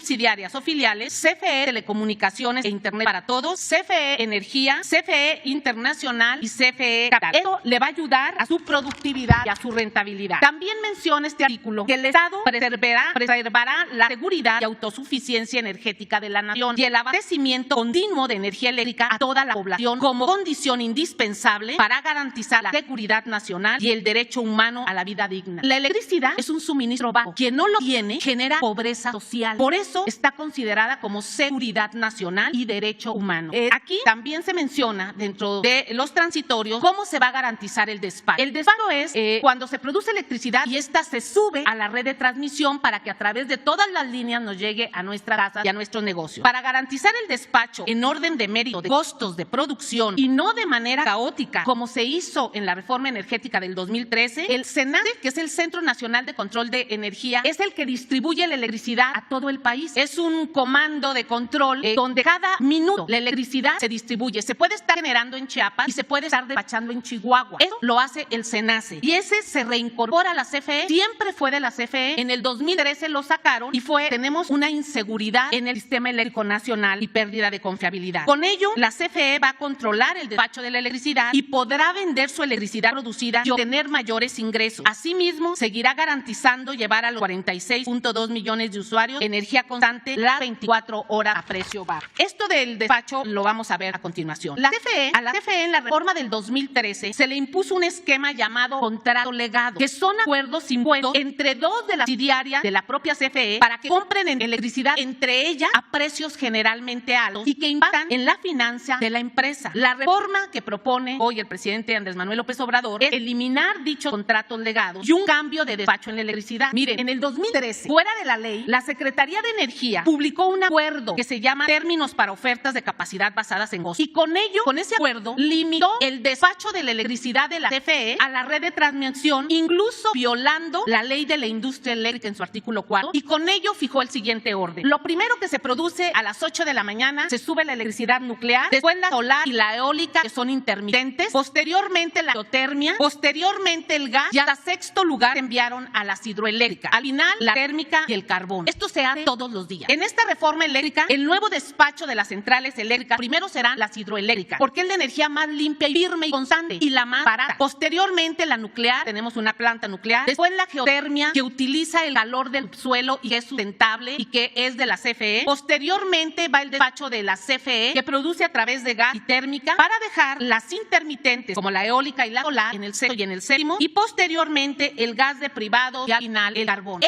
o filiales CFE Telecomunicaciones e Internet para Todos, CFE Energía, CFE Internacional y CFE Capital. Esto le va a ayudar a su productividad y a su rentabilidad. También menciona este artículo que el Estado preservará la seguridad y autosuficiencia energética de la nación y el abastecimiento continuo de energía eléctrica a toda la población como condición indispensable para garantizar la seguridad nacional y el derecho humano a la vida digna. La electricidad es un suministro básico. Quien no lo tiene genera pobreza social. Por eso está considerada como seguridad nacional y derecho humano. Aquí también se menciona dentro de los transitorios cómo se va a garantizar el despacho. El despacho es cuando se produce electricidad y esta se sube a la red de transmisión para que a través de todas las líneas nos llegue a nuestras casas y a nuestros negocios. Para garantizar el despacho en orden de mérito, de costos de producción y no de manera caótica como se hizo en la reforma energética del 2013, el CENACE, que es el Centro Nacional de Control de Energía, es el que distribuye la electricidad a todo el país. Es un comando de control donde cada minuto la electricidad se distribuye. Se puede estar generando en Chiapas y se puede estar despachando en Chihuahua. Eso lo hace el CENACE y ese se reincorpora a la CFE. Siempre fue de la CFE. En el 2013 lo sacaron y tenemos una inseguridad en el sistema eléctrico nacional y pérdida de confiabilidad. Con ello, la CFE va a controlar el despacho de la electricidad y podrá vender su electricidad producida y obtener mayores ingresos. Asimismo, seguirá garantizando llevar a los 46.2 millones de usuarios energía constante las 24 horas a precio bajo. Esto del despacho lo vamos a ver a continuación. A la CFE en la reforma del 2013 se le impuso un esquema llamado contrato legado, que son acuerdos impuestos entre dos de las subsidiarias de la propia CFE para que compren electricidad entre ellas a precios generalmente altos y que impactan en la finanza de la empresa. La reforma que propone hoy el presidente Andrés Manuel López Obrador es eliminar dichos contratos legados y un cambio de despacho en la electricidad. Miren, en el 2013, fuera de la ley, la Secretaría de Energía publicó un acuerdo que se llama Términos para Ofertas de Capacidad Basadas en Costos. Y con ese acuerdo, limitó el despacho de la electricidad de la CFE a la red de transmisión, incluso violando la ley de la industria eléctrica en su artículo 4, y con ello fijó el siguiente orden. Lo primero que se produce a las 8 de la mañana, se sube la electricidad nuclear, después la solar y la eólica, que son intermitentes, posteriormente la geotermia, posteriormente el gas, y hasta sexto lugar se enviaron a las hidroeléctricas. Al final, la térmica y el carbón. Esto se hace todos los días. En esta reforma eléctrica, el nuevo despacho de las centrales eléctricas primero serán las hidroeléctricas, porque es la energía más limpia y firme y constante y la más barata. Posteriormente, la nuclear, tenemos una planta nuclear. Después la geotermia, que utiliza el calor del suelo y es sustentable y que es de la CFE. Posteriormente va el despacho de la CFE, que produce a través de gas y térmica, para dejar las intermitentes como la eólica y la solar en el sexto y en el séptimo, y posteriormente el gas de privados y al final el carbón.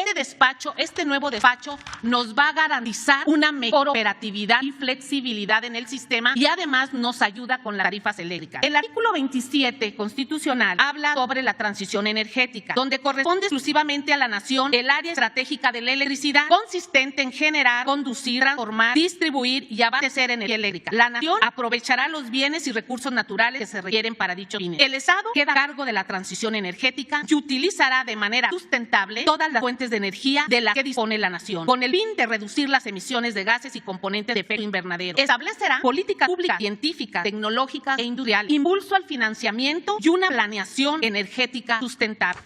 Este nuevo despacho nos va a garantizar una mejor operatividad y flexibilidad en el sistema y además nos ayuda con las tarifas eléctricas. El artículo 27 constitucional habla sobre la transición energética, donde corresponde exclusivamente a la nación el área estratégica de la electricidad, consistente en generar, conducir, transformar, distribuir y abastecer energía eléctrica. La nación aprovechará los bienes y recursos naturales que se requieren para dichos fines. El Estado queda a cargo de la transición energética y utilizará de manera sustentable todas las fuentes de energía de las que dispone la nación, con el fin de reducir las emisiones de gases y componentes de efecto invernadero. Establecerá políticas pública, científica, tecnológica e industrial, impulso al financiamiento y una planeación energética sustentable.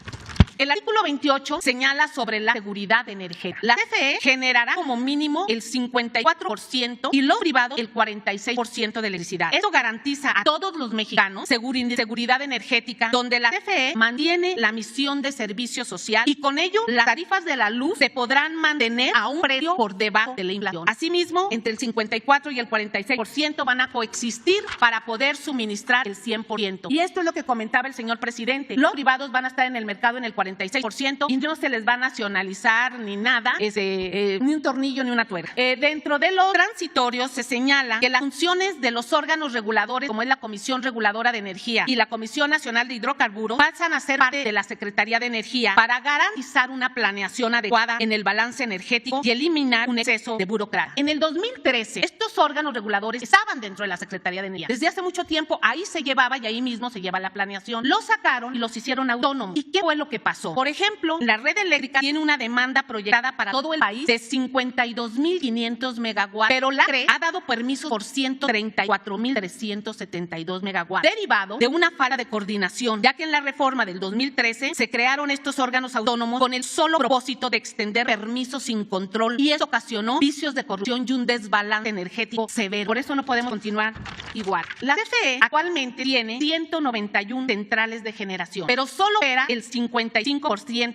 El artículo 28 señala sobre la seguridad energética. La CFE generará como mínimo el 54% y lo privado el 46% de electricidad. Esto garantiza a todos los mexicanos seguridad energética, donde la CFE mantiene la misión de servicio social y con ello las tarifas de la luz se podrán mantener a un precio por debajo de la inflación. Asimismo, entre el 54 y el 46% van a coexistir para poder suministrar el 100%. Y esto es lo que comentaba el señor presidente. Los privados van a estar en el mercado en el 46% y no se les va a nacionalizar ni nada, ni un tornillo ni una tuerca. Dentro de los transitorios se señala que las funciones de los órganos reguladores, como es la Comisión Reguladora de Energía y la Comisión Nacional de Hidrocarburos, pasan a ser parte de la Secretaría de Energía para garantizar una planeación adecuada en el balance energético y eliminar un exceso de burocracia. En el 2013, estos órganos reguladores estaban dentro de la Secretaría de Energía. Desde hace mucho tiempo ahí se llevaba y ahí mismo se lleva la planeación. Los sacaron y los hicieron autónomos. ¿Y qué fue lo que pasó? Por ejemplo, la red eléctrica tiene una demanda proyectada para todo el país de 52.500 megawatts, pero la CRE ha dado permisos por 134.372 megawatts, derivado de una falta de coordinación, ya que en la reforma del 2013 se crearon estos órganos autónomos con el solo propósito de extender permisos sin control y eso ocasionó vicios de corrupción y un desbalance energético severo. Por eso no podemos continuar igual. La CFE actualmente tiene 191 centrales de generación, pero solo opera el 55%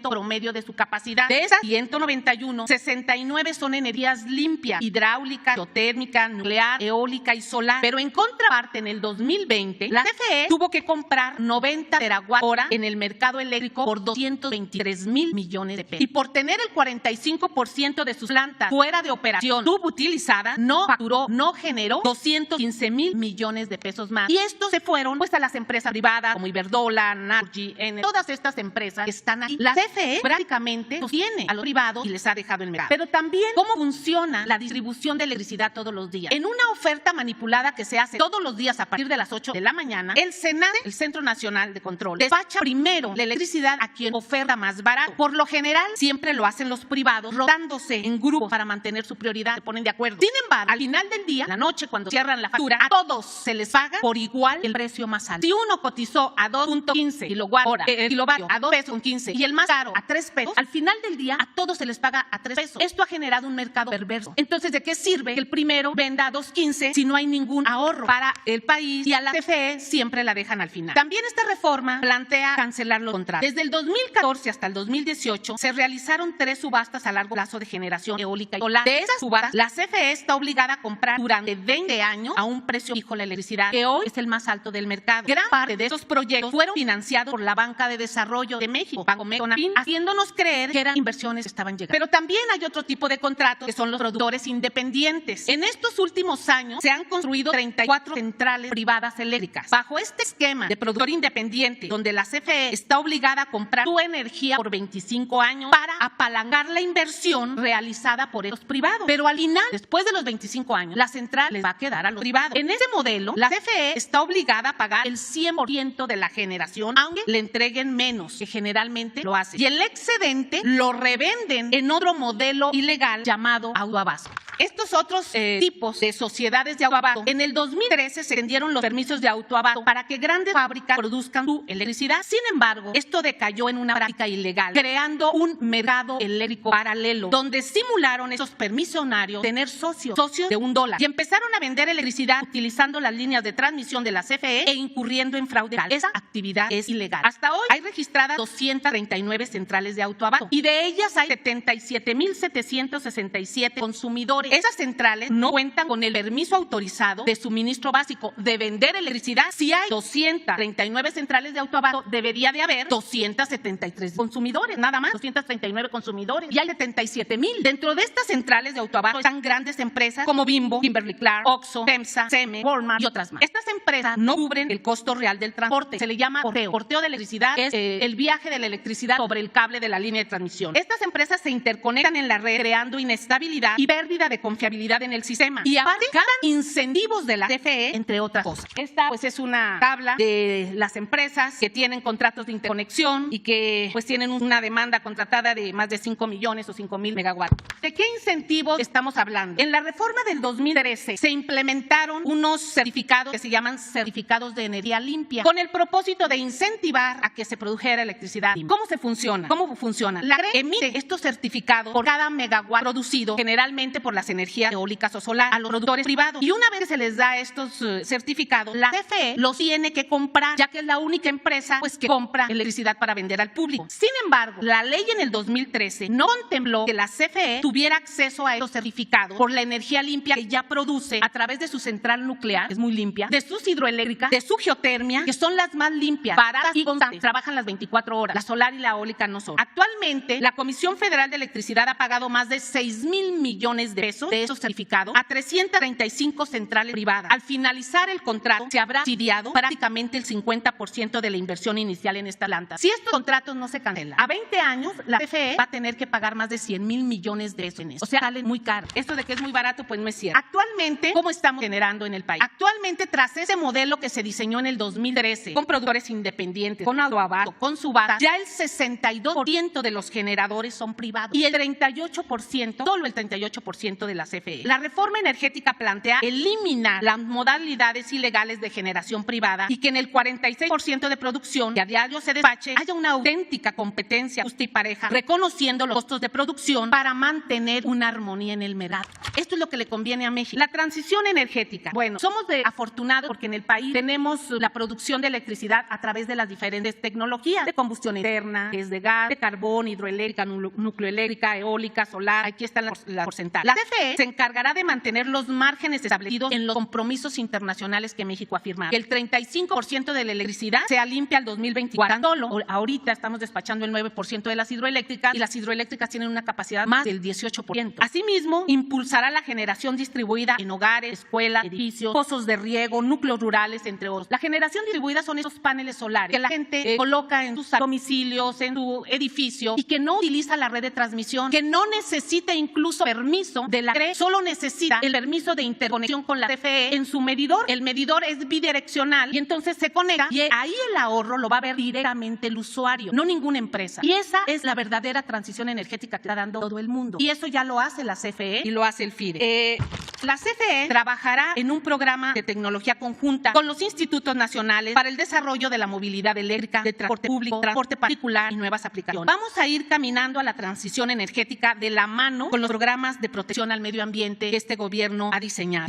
promedio de su capacidad. De esas 191, 69 son energías limpias, hidráulica, geotérmica, nuclear, eólica y solar. Pero en contraparte, en el 2020, la CFE tuvo que comprar 90 terawatt-hora en el mercado eléctrico por 223,000 millones de pesos. Y por tener el 45% de sus plantas fuera de operación subutilizada, no facturó, no generó 215,000 millones de pesos más. Y estos se fueron pues a las empresas privadas como Iberdrola, Naturgy, todas estas empresas que están ahí. La CFE prácticamente sostiene a los privados y les ha dejado el mercado. Pero también cómo funciona la distribución de electricidad todos los días. En una oferta manipulada que se hace todos los días a partir de las 8 de la mañana, el SENACE, el Centro Nacional de Control, despacha primero la electricidad a quien oferta más barato. Por lo general, siempre lo hacen los privados, rotándose en grupos para mantener su prioridad, se ponen de acuerdo. Sin embargo, al final del día, la noche, cuando cierran la factura, a todos se les paga por igual el precio más alto. Si uno cotizó a 2.15 kilovatio a 2.15 y el más caro a 3 pesos, al final del día a todos se les paga a 3 pesos. Esto ha generado un mercado perverso. Entonces, ¿de qué sirve que el primero venda a 2.15 si no hay ningún ahorro para el país y a la CFE siempre la dejan al final? También esta reforma plantea cancelar los contratos. Desde el 2014 hasta el 2018 se realizaron 3 subastas a largo plazo de generación eólica y solar. De esas subastas, la CFE está obligada a comprar durante 20 años a un precio fijo la electricidad, que hoy es el más alto del mercado. Gran parte de esos proyectos fueron financiados por la Banca de Desarrollo de México, Bancomext, haciéndonos creer que eran inversiones que estaban llegando. Pero también hay otro tipo de contratos que son los productores independientes. En estos últimos años se han construido 34 centrales privadas eléctricas. Bajo este esquema de productor independiente, donde la CFE está obligada a comprar su energía por 25 años para apalancar la inversión realizada por estos privados. Pero al final, después de los 25 años, la central les va a quedar a los privados. En ese modelo, la CFE está obligada a pagar el 100% de la generación, aunque le entreguen menos, que generalmente lo hace. Y el excedente lo revenden en otro modelo ilegal llamado autoabasto. Estos otros tipos de sociedades de autoabasto, en el 2013 se vendieron los permisos de autoabasto para que grandes fábricas produzcan su electricidad. Sin embargo, esto decayó en una práctica ilegal, creando un mercado eléctrico paralelo, donde simularon esos permisionarios tener socios de $1 y empezaron a vender electricidad utilizando las líneas de transmisión de la CFE e incurriendo en fraude. Esa actividad es ilegal. Hasta hoy hay registradas 239 centrales de autoabasto y de ellas hay 77,767 consumidores. Esas centrales no cuentan con el permiso autorizado de suministro básico de vender electricidad. Si hay 239 centrales de autoabasto, debería de haber 273 consumidores, nada más, 239 consumidores. Y hay 77,000. Dentro de estas centrales de autoabasto están grandes empresas como Bimbo, Kimberly-Clark, Oxxo, FEMSA, CEME, Walmart y otras más. Estas empresas no cubren el costo real del transporte. Se le llama porteo. Porteo de electricidad es el viaje de la electricidad sobre el cable de la línea de transmisión. Estas empresas se interconectan en la red creando inestabilidad y pérdida de de confiabilidad en el sistema. Y aparte, ganan incentivos de la CFE, entre otras cosas. Esta pues es una tabla de las empresas que tienen contratos de interconexión y que pues tienen una demanda contratada de más de 5 millones o 5,000 megawatts. ¿De qué incentivos estamos hablando? En la reforma del 2013 se implementaron unos certificados que se llaman certificados de energía limpia con el propósito de incentivar a que se produjera electricidad. ¿Cómo se funciona? ¿Cómo funciona? La CRE emite estos certificados por cada megawatt producido, generalmente por las energías eólicas o solar, a los productores privados. Y una vez que se les da estos certificados, la CFE los tiene que comprar, ya que es la única empresa pues que compra electricidad para vender al público. Sin embargo, la ley en el 2013 no contempló que la CFE tuviera acceso a estos certificados por la energía limpia que ya produce a través de su central nuclear, que es muy limpia, de sus hidroeléctricas, de su geotermia, que son las más limpias, baratas y constantes, trabajan las 24 horas. La solar y la eólica no son. Actualmente, la Comisión Federal de Electricidad ha pagado más de 6,000 millones de pesos de esos certificados a 335 centrales privadas. Al finalizar el contrato, se habrá subsidiado prácticamente el 50% de la inversión inicial en esta planta. Si estos contratos no se cancelan, a 20 años, la CFE va a tener que pagar más de 100,000 millones de pesos en eso. O sea, sale muy caro. Esto de que es muy barato, pues no es cierto. Actualmente, ¿cómo estamos generando en el país? Actualmente, tras ese modelo que se diseñó en el 2013, con productores independientes, con autoabasto, con subasta, ya el 62% de los generadores son privados y el 38%, solo el 38% de la CFE. La reforma energética plantea eliminar las modalidades ilegales de generación privada y que en el 46% de producción que a diario se despache haya una auténtica competencia justa y pareja, reconociendo los costos de producción para mantener una armonía en el mercado. Esto es lo que le conviene a México. La transición energética. Bueno, somos afortunados porque en el país tenemos la producción de electricidad a través de las diferentes tecnologías de combustión interna, que es de gas, de carbón, hidroeléctrica, nucleoeléctrica, eólica, solar. Aquí están las porcentajes. La CFE se encargará de mantener los márgenes establecidos en los compromisos internacionales que México ha firmado. Que el 35% de la electricidad sea limpia al 2024. Solo ahorita estamos despachando el 9% de las hidroeléctricas y las hidroeléctricas tienen una capacidad más del 18%. Asimismo, impulsará la generación distribuida en hogares, escuelas, edificios, pozos de riego, núcleos rurales, entre otros. La generación distribuida son esos paneles solares que la gente coloca en sus domicilios, en su edificio y que no utiliza la red de transmisión, que no necesita incluso permiso de la CRE, solo necesita el permiso de interconexión con la CFE en su medidor. El medidor es bidireccional y entonces se conecta y ahí el ahorro lo va a ver directamente el usuario, no ninguna empresa. Y esa es la verdadera transición energética que está dando todo el mundo. Y eso ya lo hace la CFE y lo hace el FIDE. La CFE trabajará en un programa de tecnología conjunta con los institutos nacionales para el desarrollo de la movilidad eléctrica, de transporte público, transporte particular y nuevas aplicaciones. Vamos a ir caminando a la transición energética de la mano con los programas de protección al medio ambiente que este gobierno ha diseñado.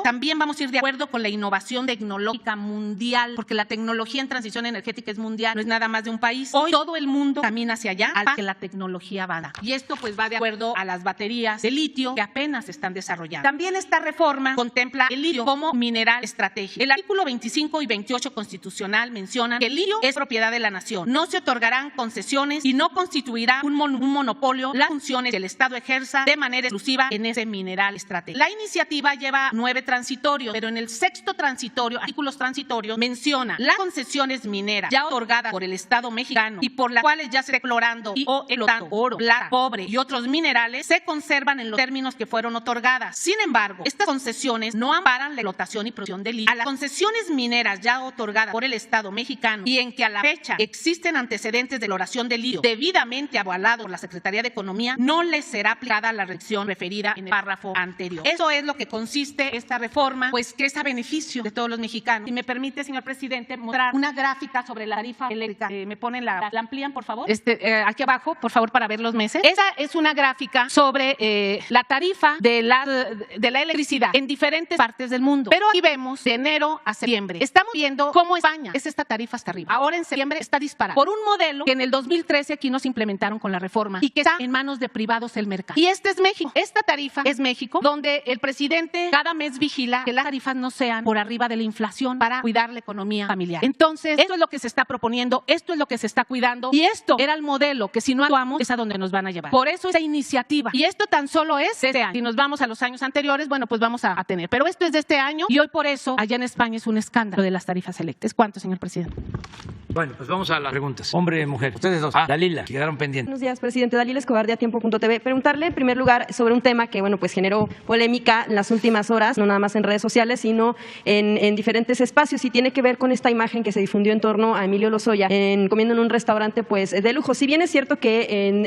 También vamos a ir de acuerdo con la innovación tecnológica mundial, porque la tecnología en transición energética es mundial, no es nada más de un país. Hoy todo el mundo camina hacia allá al que la tecnología avanza. Y esto pues va de acuerdo a las baterías de litio que apenas se están desarrollando. También esta reforma contempla el litio como mineral estratégico. El artículo 25 y 28 constitucional mencionan que el litio es propiedad de la nación. No se otorgarán concesiones y no constituirá un monopolio las funciones que el Estado ejerza de manera exclusiva en ese mineral estratégico. La iniciativa lleva 9 transitorios, pero en el 6º transitorio, artículos transitorios, menciona las concesiones mineras ya otorgadas por el Estado mexicano y por las cuales ya se está explorando o explotando oro, plata, cobre y otros minerales, se conservan en los términos que fueron otorgadas. Sin embargo, estas concesiones no amparan la explotación y producción de litio. A las concesiones mineras ya otorgadas por el Estado mexicano y en que a la fecha existen antecedentes de exploración de litio debidamente avalados por la Secretaría de Economía, no les será aplicada la restricción referida en el párrafo anterior. Eso es lo que consiste esta reforma, pues que es a beneficio de todos los mexicanos. Si me permite, señor presidente, mostrar una gráfica sobre la tarifa eléctrica. ¿Me ponen la amplían, por favor? Aquí abajo, por favor, para ver los meses. Esa es una gráfica sobre la tarifa de la electricidad en diferentes partes del mundo. Pero aquí vemos de enero a septiembre. Estamos viendo cómo España es esta tarifa hasta arriba. Ahora en septiembre está disparada por un modelo que en el 2013 aquí nos implementaron con la reforma y que está en manos de privados el mercado. Y este es México. Esta tarifa es México, donde el presidente cada mes vigila que las tarifas no sean por arriba de la inflación para cuidar la economía familiar. Entonces, esto es lo que se está proponiendo, esto es lo que se está cuidando y esto era el modelo que si no actuamos es a donde nos van a llevar. Por eso esa iniciativa. Y esto tan solo es de este año. Si nos vamos a los años anteriores, bueno, pues vamos a tener. Pero esto es de este año y hoy por eso allá en España es un escándalo de las tarifas eléctricas. ¿Cuánto, señor presidente? Bueno, pues vamos a las preguntas. Hombre, mujer. Ustedes dos. Dalila, quedaron pendientes. Buenos días, presidente. Dalila Escobar de Atiempo.tv. Preguntarle en primer lugar sobre un tema tema que, bueno, pues generó polémica en las últimas horas, no nada más en redes sociales, sino en diferentes espacios, y tiene que ver con esta imagen que se difundió en torno a Emilio Lozoya comiendo en un restaurante pues de lujo. Si bien es cierto que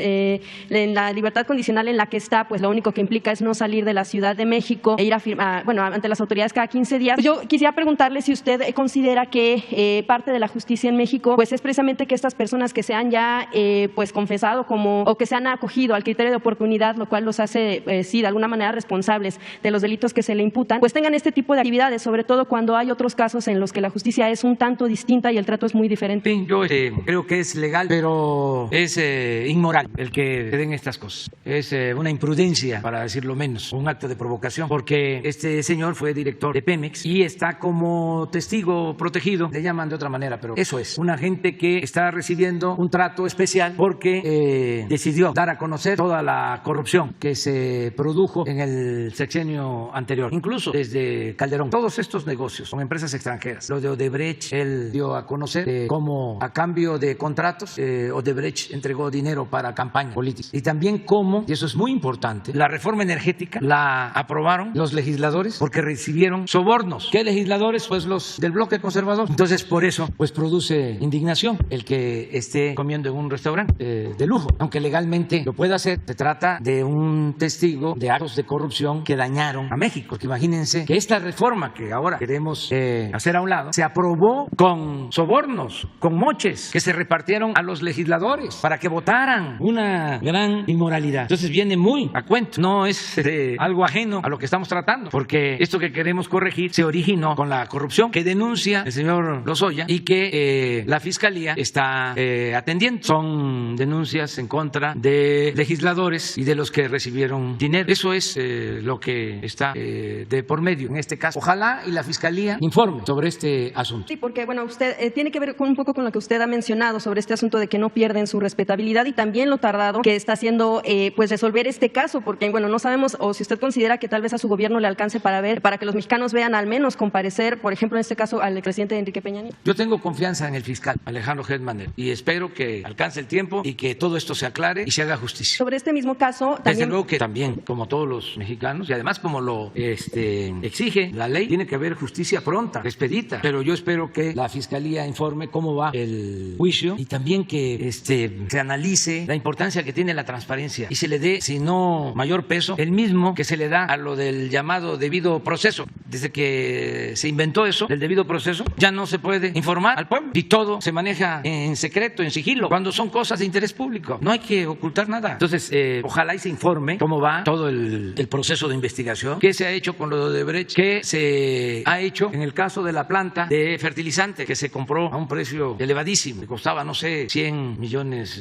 en la libertad condicional en la que está, pues lo único que implica es no salir de la Ciudad de México e ir ante las autoridades cada 15 días, pues yo quisiera preguntarle si usted considera que parte de la justicia en México pues es precisamente que estas personas que se han ya pues confesado o que se han acogido al criterio de oportunidad, lo cual los hace sí de alguna manera responsables de los delitos que se le imputan, pues tengan este tipo de actividades, sobre todo cuando hay otros casos en los que la justicia es un tanto distinta y el trato es muy diferente. Sí, yo creo que es legal, pero es inmoral el que se den estas cosas. Es una imprudencia, para decirlo menos, un acto de provocación, porque este señor fue director de Pemex y está como testigo protegido, le llaman de otra manera, pero eso es, una gente que está recibiendo un trato especial porque decidió dar a conocer toda la corrupción que se produjo en el sexenio anterior, incluso desde Calderón. Todos estos negocios con empresas extranjeras, lo de Odebrecht, él dio a conocer cómo a cambio de contratos Odebrecht entregó dinero para campaña política, y también cómo, y eso es muy importante, la reforma energética la aprobaron los legisladores porque recibieron sobornos. ¿Qué legisladores? Pues los del bloque conservador. Entonces, por eso, pues produce indignación el que esté comiendo en un restaurante de lujo, aunque legalmente lo pueda hacer. Se trata de un testigo de actos de corrupción que dañaron a México. Porque imagínense que esta reforma que ahora queremos hacer a un lado se aprobó con sobornos, con moches que se repartieron a los legisladores para que votaran. Una gran inmoralidad. Entonces viene muy a cuento. No es algo ajeno a lo que estamos tratando, porque esto que queremos corregir se originó con la corrupción que denuncia el señor Lozoya y que la Fiscalía está atendiendo. Son denuncias en contra de legisladores y de los que recibieron dinero. Eso es lo que está de por medio en este caso. Ojalá y la Fiscalía informe sobre este asunto. Sí, porque bueno, usted tiene que ver un poco con lo que usted ha mencionado sobre este asunto de que no pierden su respetabilidad y también lo tardado que está haciendo pues resolver este caso, porque bueno, no sabemos, o si usted considera que tal vez a su gobierno le alcance para que los mexicanos vean al menos comparecer, por ejemplo, en este caso al expresidente Enrique Peña Nieto. Yo tengo confianza en el fiscal Alejandro Gertz Manero y espero que alcance el tiempo y que todo esto se aclare y se haga justicia. Sobre este mismo caso, también... Desde luego que también, como todos los mexicanos, y además como lo exige la ley, tiene que haber justicia pronta, expedita, pero yo espero que la Fiscalía informe cómo va el juicio y también que se analice la importancia que tiene la transparencia y se le dé, si no mayor peso, el mismo que se le da a lo del llamado debido proceso. Desde que se inventó eso, el debido proceso, ya no se puede informar al pueblo y todo se maneja en secreto, en sigilo, cuando son cosas de interés público. No hay que ocultar nada. Entonces, ojalá y se informe cómo va todo el proceso de investigación, qué se ha hecho con lo de Odebrecht, qué se ha hecho en el caso de la planta de fertilizante que se compró a un precio elevadísimo, que costaba, no sé, $100 millones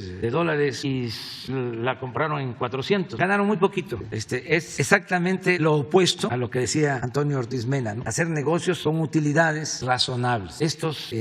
y la compraron en 400. Ganaron muy poquito. Es exactamente lo opuesto a lo que decía Antonio Ortiz Mena, ¿no? Hacer negocios con utilidades razonables. Estos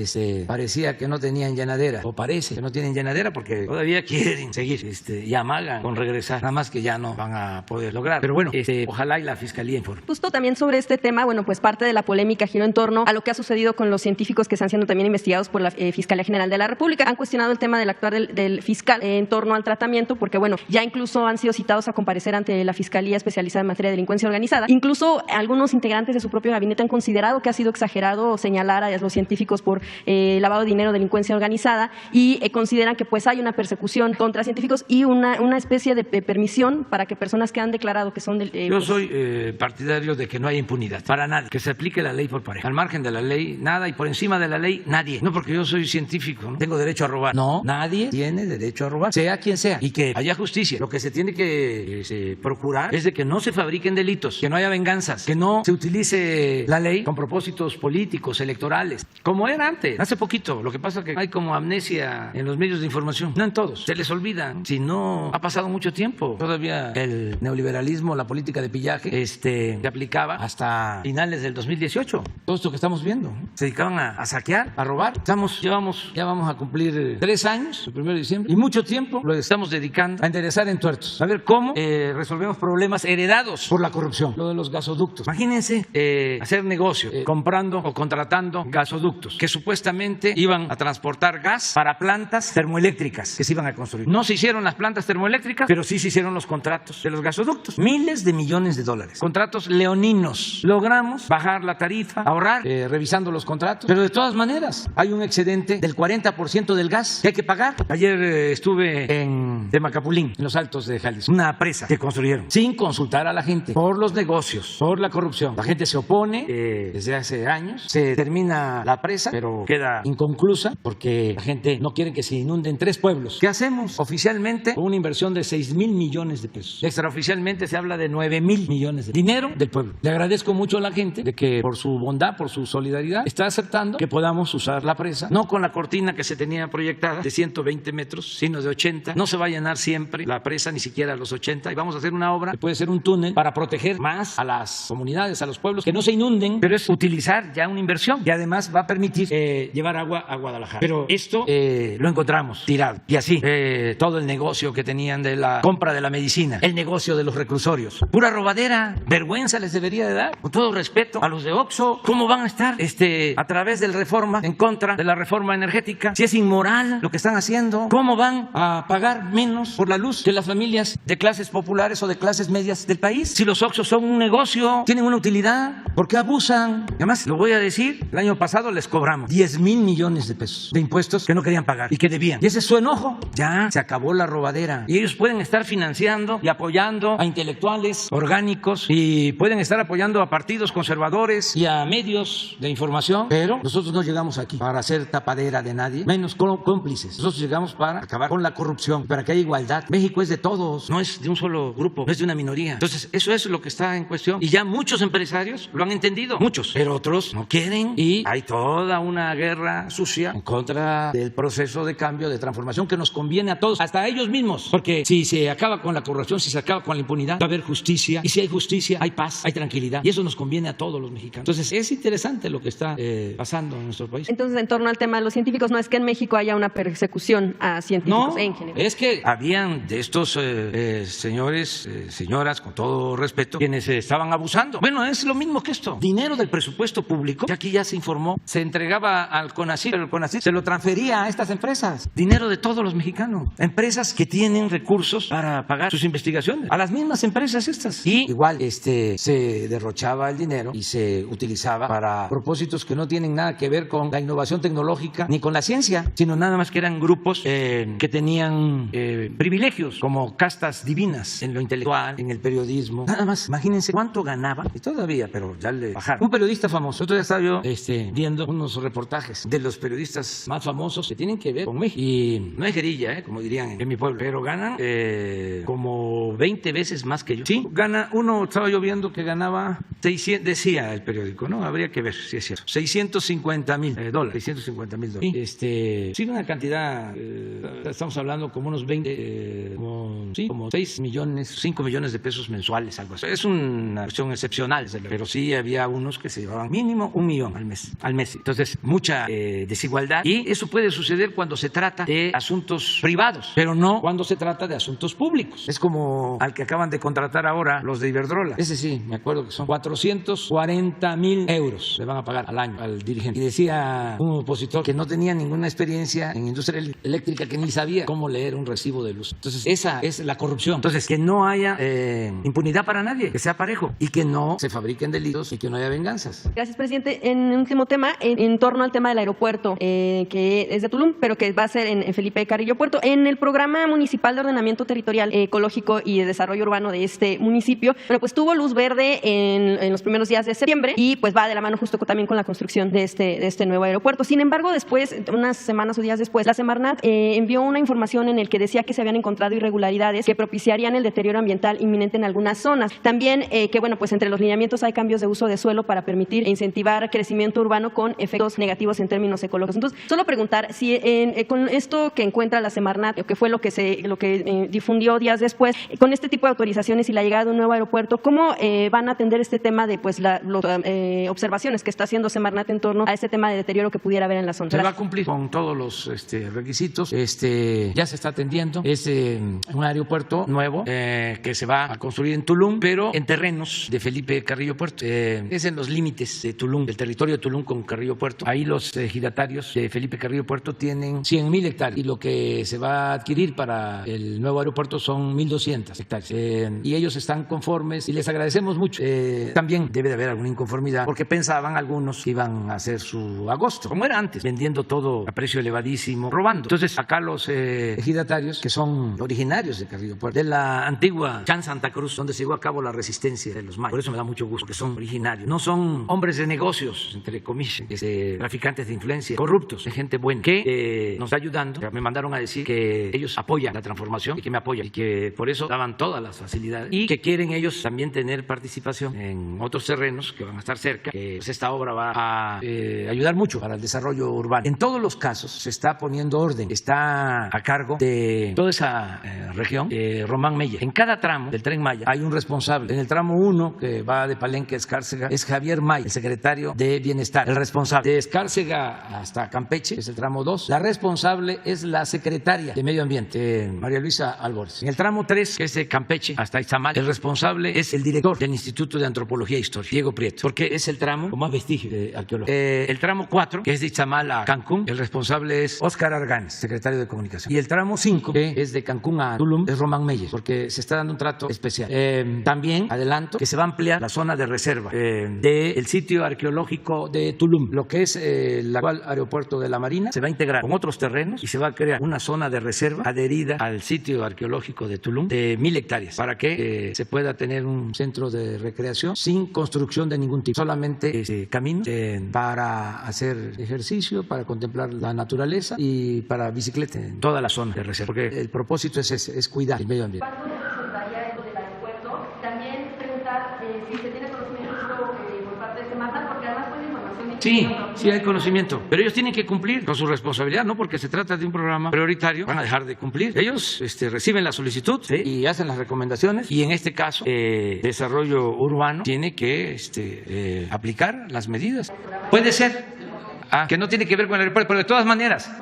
parecía que no tenían llenadera, o parece que no tienen llenadera porque todavía quieren seguir y amagan con regresar, nada más que ya no van a poder lograr. Pero bueno, ojalá y la Fiscalía informe. Justo también sobre este tema, bueno, pues parte de la polémica giró en torno a lo que ha sucedido con los científicos que están siendo también investigados por la Fiscalía General de la República. Han cuestionado el tema del actuar del fiscal en torno al tratamiento, porque bueno, ya incluso han sido citados a comparecer ante la Fiscalía especializada en materia de delincuencia organizada. Incluso algunos integrantes de su propio gabinete han considerado que ha sido exagerado señalar a los científicos por lavado de dinero, delincuencia organizada, y consideran que pues hay una persecución contra científicos y una especie de permisión para que personas que han declarado que son Yo soy partidario de que no haya impunidad para nadie, que se aplique la ley por pareja. Al margen de la ley, nada, y por encima de la ley, nadie. No porque yo soy científico, no tengo derecho a robar. No, nadie tiene derecho a robar, sea quien sea, y que haya justicia. Lo que se tiene que procurar es de que no se fabriquen delitos, que no haya venganzas, que no se utilice la ley con propósitos políticos, electorales, como era antes, hace poquito. Lo que pasa es que hay como amnesia en los medios de información, no en todos, se les olvida. Si no, ha pasado mucho tiempo. Todavía el neoliberalismo, la política de pillaje, se aplicaba hasta finales del 2018. Todo esto que estamos viendo, se dedicaban a saquear, a robar. Ya vamos a cumplir 3 años, el 1 de diciembre, y mucho tiempo lo estamos dedicando a enderezar entuertos, a ver cómo resolvemos problemas heredados por la corrupción. Lo de los gasoductos. Imagínense hacer negocio comprando o contratando gasoductos que supuestamente iban a transportar gas para plantas termoeléctricas que se iban a construir. No se hicieron las plantas termoeléctricas, pero sí se hicieron los contratos de los gasoductos. gasoductos, miles de millones de dólares, contratos leoninos. Logramos bajar la tarifa, ahorrar, revisando los contratos, pero de todas maneras hay un excedente del 40% del gas que hay que pagar. Ayer estuve en Temacapulín, en los Altos de Jalisco, una presa que construyeron sin consultar a la gente por los negocios, por la corrupción. La gente se opone desde hace años, se termina la presa, pero queda inconclusa porque la gente no quiere que se inunden 3 pueblos. ¿Qué hacemos? Oficialmente una inversión de 6,000 millones de pesos. Extraoficialmente se habla de 9,000 millones de dinero del pueblo. Le agradezco mucho a la gente de que por su bondad, por su solidaridad, está aceptando que podamos usar la presa, no con la cortina que se tenía proyectada de 120 metros, sino de 80. No se va a llenar siempre la presa, ni siquiera a los 80, y vamos a hacer una obra que puede ser un túnel para proteger más a las comunidades, a los pueblos, que no se inunden, pero es utilizar ya una inversión y además va a permitir llevar agua a Guadalajara. Pero esto lo encontramos tirado, y así todo el negocio que tenían de la compra de la medicina, el negocio de los reclusorios, pura robadera. Vergüenza les debería de dar, con todo respeto a los de Oxxo. ¿Cómo van a estar a través del Reforma en contra de la reforma energética? Si es inmoral lo que están haciendo, ¿cómo van a pagar menos por la luz que las familias de clases populares o de clases medias del país? Si los Oxxos son un negocio, tienen una utilidad, ¿por qué abusan? Además, lo voy a decir, el año pasado les cobramos 10,000 millones de pesos de impuestos que no querían pagar y que debían. Y ese es su enojo. Ya se acabó la robadera. Y ellos pueden estar financiando y apoyando a intelectuales orgánicos y pueden estar apoyando a partidos conservadores y a medios de información, pero nosotros no llegamos aquí para hacer tapadera de nadie, menos cómplices. Nosotros llegamos para acabar con la corrupción, para que haya igualdad. México es de todos, no es de un solo grupo, no es de una minoría. Entonces, eso es lo que está en cuestión. Y ya muchos empresarios lo han entendido, muchos, pero otros no quieren, y hay toda una guerra sucia en contra del proceso de cambio, de transformación que nos conviene a todos, hasta a ellos mismos, porque si se acaba con la corrupción, si se acaba con la impunidad, va a haber justicia, y si hay justicia, hay paz, hay tranquilidad, y eso nos conviene a todos los mexicanos. Entonces, es interesante lo que está pasando en nuestro país. Entonces, en torno al tema de los científicos, no es que en México haya una persecución a científicos en general. Es que habían de estos señores, señoras, con todo respeto, quienes estaban abusando. Bueno, es lo mismo que esto. Dinero del presupuesto público, que aquí ya se informó, se entregaba al CONACYT, pero el CONACYT se lo transfería a estas empresas. Dinero de todos los mexicanos. Empresas que tienen recursos para pagar sus investigaciones. A las mismas empresas estas. Y igual se derrochaba el dinero y se utilizaba para propósitos que no tienen nada que ver con la innovación tecnológica ni con la ciencia, sino nada más que eran grupos que tenían privilegios, como castas divinas en lo intelectual, en el periodismo. Nada más, imagínense cuánto ganaba, y todavía, pero ya le bajaron. Un periodista famoso, otro día estaba yo viendo unos reportajes de los periodistas más famosos que tienen que ver con México. Y no es guerrilla, como dirían en mi pueblo, pero ganan como 20 veces más que yo. Sí, gana uno, estaba yo viendo que ganaba 600, decía el periódico, ¿no? Habría que ver si es cierto. $650,000. Sí, una cantidad, estamos hablando como unos 20, como 6 millones, 5 millones de pesos mensuales, algo así. Es una cuestión excepcional, pero sí había unos que se llevaban mínimo 1 millón al mes. Entonces, mucha desigualdad, y eso puede suceder cuando se trata de asuntos privados, pero no cuando se trata de asuntos públicos. Es como al que acaban de contratar ahora los de Iberdrola. Ese sí, me acuerdo que son 440,000 euros le van a pagar al año al dirigente. Y decía un opositor que no tenía ninguna experiencia en industria eléctrica, que ni sabía cómo leer un recibo de luz. Entonces, esa es la corrupción. Entonces, que no haya impunidad para nadie, que sea parejo, y que no se fabriquen delitos y que no haya venganzas. Gracias, presidente. En un último tema, en torno al tema del aeropuerto, que es de Tulum, pero que va a ser en Felipe Carrillo Puerto. En el Programa Municipal de Ordenamiento Territorial, Ecológico y de Desarrollo Urbano de este municipio, bueno, pues tuvo luz verde en los primeros días de septiembre, y pues va de la mano justo también con la construcción de este nuevo aeropuerto. Sin embargo, después, unas semanas o días después, la Semarnat envió una información en el que decía que se habían encontrado irregularidades que propiciarían el deterioro ambiental inminente en algunas zonas. También que, bueno, pues entre los lineamientos hay cambios de uso de suelo para permitir e incentivar crecimiento urbano con efectos negativos en términos ecológicos. Entonces, solo preguntar si con esto que encuentra la Semarnat, o que fue lo que difundió días después, con este tipo de autorizaciones y la llegada de un nuevo aeropuerto, ¿cómo van a atender este tema de pues las observaciones que está haciendo Semarnat en torno a este tema de deterioro que pudiera haber en la zona? Se va a cumplir con todos los requisitos. Ya se está atendiendo. Es un aeropuerto nuevo que se va a construir en Tulum, pero en terrenos de Felipe Carrillo Puerto. Es en los límites de Tulum, del territorio de Tulum con Carrillo Puerto. Ahí los ejidatarios de Felipe Carrillo Puerto tienen 100,000 hectáreas, y lo que se va a adquirir para el nuevo aeropuerto son 1,200 hectáreas. y ellos están conformes y les agradecemos mucho. También debe de haber alguna inconformidad porque pensaban algunos que iban a hacer su agosto, como era antes, vendiendo todo a precio elevadísimo, robando. Entonces acá los ejidatarios, que son originarios de Carrillo Puerto, de la antigua Chan Santa Cruz, donde se llevó a cabo la resistencia de los mayas. Por eso me da mucho gusto que son originarios. No son hombres de negocios, entre comillas, traficantes de influencia, corruptos, de gente buena, que nos está ayudando. Me mandaron a decir que ellos apoyan la transformación y que me apoyan y que por eso daban todas las facilidades y que quieren ellos también tener participación en otros terrenos que van a estar cerca, que pues, esta obra va a ayudar mucho para el desarrollo urbano. En todos los casos se está poniendo orden, está a cargo de toda esa región Román Meyer. En cada tramo del Tren Maya hay un responsable. En el tramo 1, que va de Palenque a Escárcega, es Javier May, el secretario de Bienestar, el responsable. De Escárcega hasta Campeche, es el tramo 2, la responsable es la secretaria de Medio Ambiente, María Luisa Albores. En el tramo 3, que es de Campeche hasta Izamal, el responsable es el director del Instituto de Antropología e Historia, Diego Prieto, porque es el tramo con más vestigio de arqueología. El tramo 4, que es de Izamal a Cancún, el responsable es Óscar Arganes, secretario de Comunicación. Y el tramo 5, que es de Cancún a Tulum, es Román Meyer, porque se está dando un trato especial. También adelanto que se va a ampliar la zona de reserva del sitio arqueológico de Tulum, lo que es el actual aeropuerto de la Marina, se va a integrar con otros terrenos y se va a crear una zona de reserva adherida al sitio arqueológico de Tulum de 1,000 hectáreas para que se pueda tener un centro de recreación sin construcción de ningún tipo, solamente caminos para hacer ejercicio, para contemplar la naturaleza y para bicicleta en toda la zona de reserva, porque el propósito es ese, es cuidar el medio ambiente. Sí, hay conocimiento, pero ellos tienen que cumplir con su responsabilidad, no porque se trata de un programa prioritario, van a dejar de cumplir. Ellos reciben la solicitud y hacen las recomendaciones y en este caso Desarrollo Urbano tiene que aplicar las medidas. Puede ser que no tiene que ver con el aeropuerto, pero de todas maneras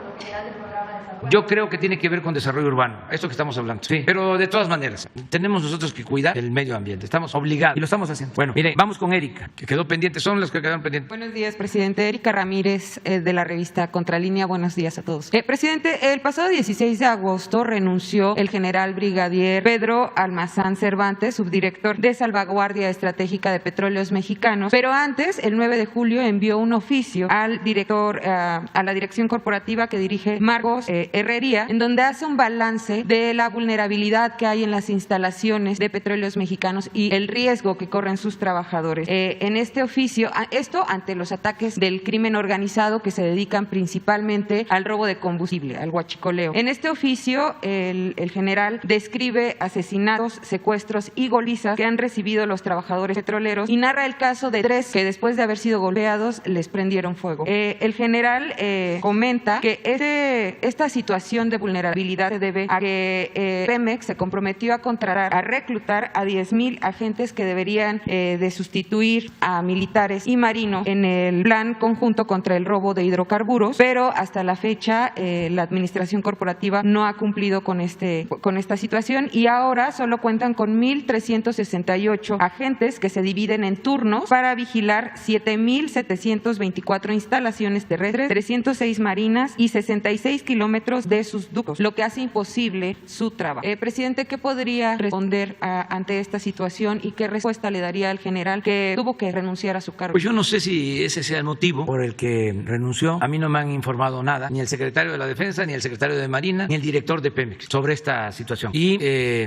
yo creo que tiene que ver con desarrollo urbano, esto que estamos hablando. Sí, pero de todas maneras, tenemos nosotros que cuidar el medio ambiente, estamos obligados y lo estamos haciendo. Bueno, miren, vamos con Erika, que quedó pendiente, son los que quedaron pendientes. Buenos días, presidente. Erika Ramírez, de la revista Contralínea. Buenos días a todos. Presidente, el pasado 16 de agosto renunció el general brigadier Pedro Almazán Cervantes, subdirector de Salvaguardia Estratégica de Petróleos Mexicanos, pero antes, el 9 de julio, envió un oficio al director, a la dirección corporativa que dirige Marcos Herrería, en donde hace un balance de la vulnerabilidad que hay en las instalaciones de Petróleos Mexicanos y el riesgo que corren sus trabajadores. En este oficio, esto ante los ataques del crimen organizado que se dedican principalmente al robo de combustible, al huachicoleo. En este oficio, el general describe asesinatos, secuestros y golpizas que han recibido los trabajadores petroleros y narra el caso de 3 que después de haber sido golpeados les prendieron fuego. El general comenta que esta situación de vulnerabilidad se debe a que Pemex se comprometió a reclutar a 10,000 agentes que deberían de sustituir a militares y marinos en el plan conjunto contra el robo de hidrocarburos, pero hasta la fecha la administración corporativa no ha cumplido con esta situación y ahora solo cuentan con 1,368 agentes que se dividen en turnos para vigilar 7,724 instalaciones terrestres, 306 marinas y 66 kilómetros de sus ductos, lo que hace imposible su trabajo. Presidente, ¿qué podría responder ante esta situación y qué respuesta le daría al general que tuvo que renunciar a su cargo? Pues yo no sé si ese sea el motivo por el que renunció. A mí no me han informado nada, ni el secretario de la Defensa, ni el secretario de Marina, ni el director de Pemex sobre esta situación. Y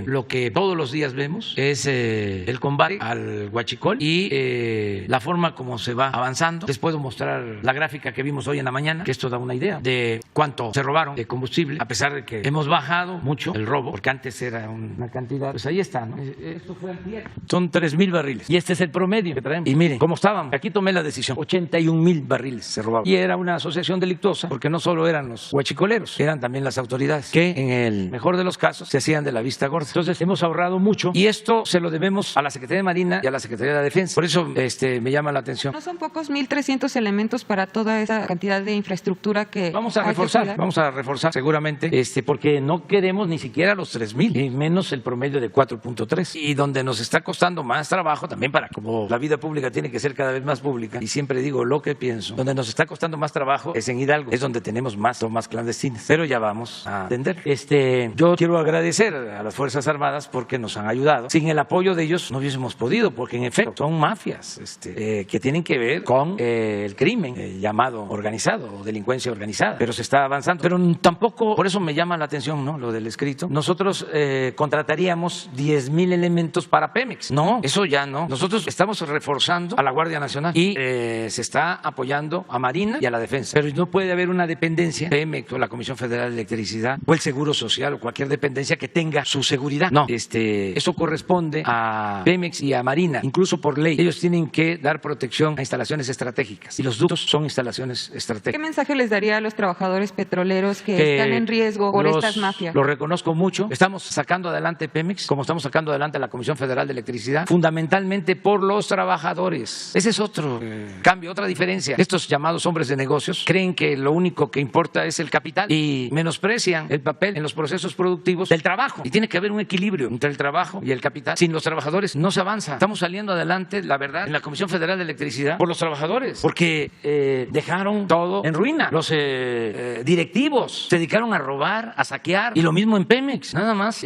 lo que todos los días vemos es el combate al huachicol y la forma como se va avanzando. Les puedo mostrar la gráfica que vimos hoy en la mañana, que esto da una idea de cuánto se robaron de combustible, a pesar de que hemos bajado mucho el robo, porque antes era una cantidad, pues ahí está, ¿no? Esto fue antier. Son 3,000 barriles. Y este es el promedio que traemos. Y miren, ¿cómo estábamos? Aquí tomé la decisión. 81,000 barriles se robaban. Y era una asociación delictuosa, porque no solo eran los huachicoleros, eran también las autoridades, que en el mejor de los casos se hacían de la vista gorda. Entonces hemos ahorrado mucho y esto se lo debemos a la Secretaría de Marina y a la Secretaría de la Defensa. Por eso me llama la atención. No son pocos 1,300 elementos para toda esa cantidad de infraestructura que vamos a reforzar reforzar seguramente, porque no queremos ni siquiera los 3,000, y menos el promedio de 4.3. Y donde nos está costando más trabajo, también para, como la vida pública tiene que ser cada vez más pública, y siempre digo lo que pienso, donde nos está costando más trabajo es en Hidalgo, es donde tenemos más tomas clandestinas. Pero ya vamos a atender. Yo quiero agradecer a las Fuerzas Armadas porque nos han ayudado. Sin el apoyo de ellos no hubiésemos podido, porque en efecto son mafias que tienen que ver con el crimen llamado organizado o delincuencia organizada, pero se está avanzando. Pero tampoco, por eso me llama la atención, ¿no?, lo del escrito. Nosotros contrataríamos 10,000 elementos para Pemex. No, eso ya no. Nosotros estamos reforzando a la Guardia Nacional y se está apoyando a Marina y a la Defensa. Pero no puede haber una dependencia, Pemex o la Comisión Federal de Electricidad o el Seguro Social o cualquier dependencia que tenga su seguridad. No, eso corresponde a Pemex y a Marina. Incluso por ley, ellos tienen que dar protección a instalaciones estratégicas y los ductos son instalaciones estratégicas. ¿Qué mensaje les daría a los trabajadores petroleros que están en riesgo por estas mafias? Lo reconozco mucho. Estamos sacando adelante Pemex, como estamos sacando adelante la Comisión Federal de Electricidad, fundamentalmente por los trabajadores. Ese es otro cambio, otra diferencia. Estos llamados hombres de negocios creen que lo único que importa es el capital y menosprecian el papel en los procesos productivos del trabajo. Y tiene que haber un equilibrio entre el trabajo y el capital. Sin los trabajadores no se avanza. Estamos saliendo adelante, la verdad, en la Comisión Federal de Electricidad por los trabajadores, porque dejaron todo en ruina. Los directivos se dedicaron a robar, a saquear, y lo mismo en Pemex. Nada más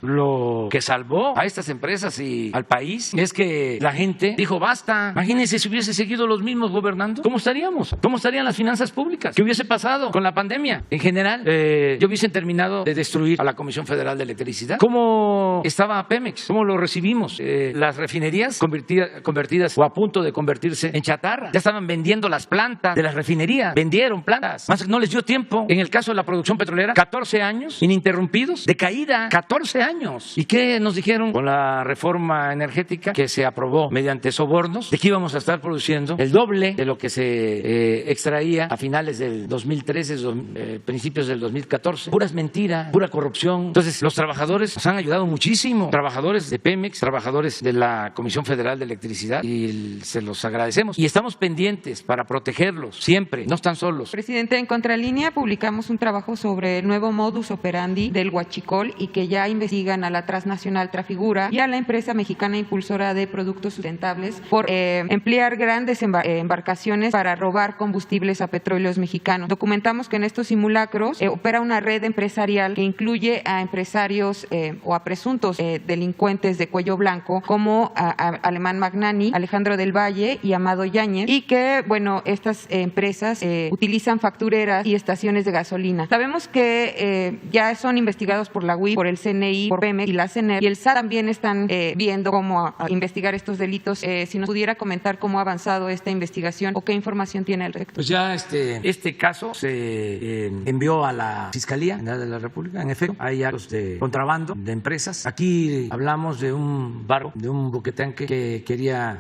lo que salvó a estas empresas y al país es que la gente dijo basta. Imagínense si hubiese seguido los mismos gobernando, ¿cómo estaríamos? ¿Cómo estarían las finanzas públicas? ¿Qué hubiese pasado con la pandemia? En general, yo hubiesen terminado de destruir a la Comisión Federal de Electricidad. ¿Cómo estaba Pemex? ¿Cómo lo recibimos? Las refinerías convertidas o a punto de convertirse en chatarra. Ya estaban vendiendo las plantas de las refinerías. Vendieron plantas. Más no les dio tiempo. En el caso de la producción petrolera, 14 años ininterrumpidos de caída. 14 años. ¿Y qué nos dijeron con la reforma energética que se aprobó mediante sobornos? De que íbamos a estar produciendo el doble de lo que se extraía a finales del 2013, principios del 2014. Puras mentiras, pura corrupción. Entonces, los trabajadores nos han ayudado muchísimo. Trabajadores de Pemex, trabajadores de la Comisión Federal de Electricidad, y se los agradecemos. Y estamos pendientes para protegerlos siempre. No están solos. Presidente, en Contralínea publicamos un trabajo sobre el nuevo modus operandi del huachicol y que ya investigan a la transnacional Trafigura y a la empresa mexicana impulsora de productos sustentables por emplear grandes embarcaciones para robar combustibles a petróleos mexicanos. Documentamos que en estos simulacros opera una red empresarial que incluye a empresarios o a presuntos delincuentes de cuello blanco como a Alemán Magnani, Alejandro del Valle y Amado Yáñez, y que, bueno, estas empresas utilizan factureras y estaciones de gasolina. Sabemos que ya son investigados por la UIF, por el CNI, por Pemex y la CNER, y el SAT también están viendo cómo investigar estos delitos. Si nos pudiera comentar cómo ha avanzado esta investigación o qué información tiene al respecto. Pues ya este caso se envió a la Fiscalía General de la República. En efecto, hay actos de contrabando de empresas. Aquí hablamos de un barco, de un buquetanque que quería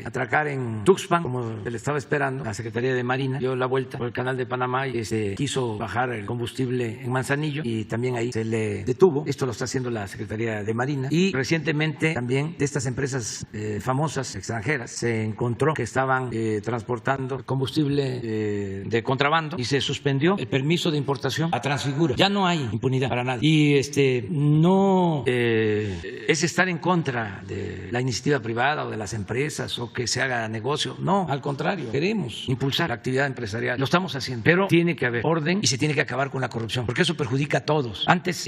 atracar en Tuxpan, como se le estaba esperando. La Secretaría de Marina dio la vuelta por el canal de Panamá y quiso bajar el combustible en Manzanillo, y también ahí se le detuvo. Esto lo está haciendo la Secretaría de Marina. Y recientemente también de estas empresas famosas extranjeras se encontró que estaban transportando combustible de contrabando, y se suspendió el permiso de importación a Transfigura. Ya no hay impunidad para nadie. Y no es estar en contra de la iniciativa privada o de las empresas o que se haga negocio. No, al contrario, queremos impulsar la actividad empresarial. Lo estamos haciendo, pero tiene que haber orden y se tiene que acabar con la corrupción, porque eso perjudica a todos. Antes,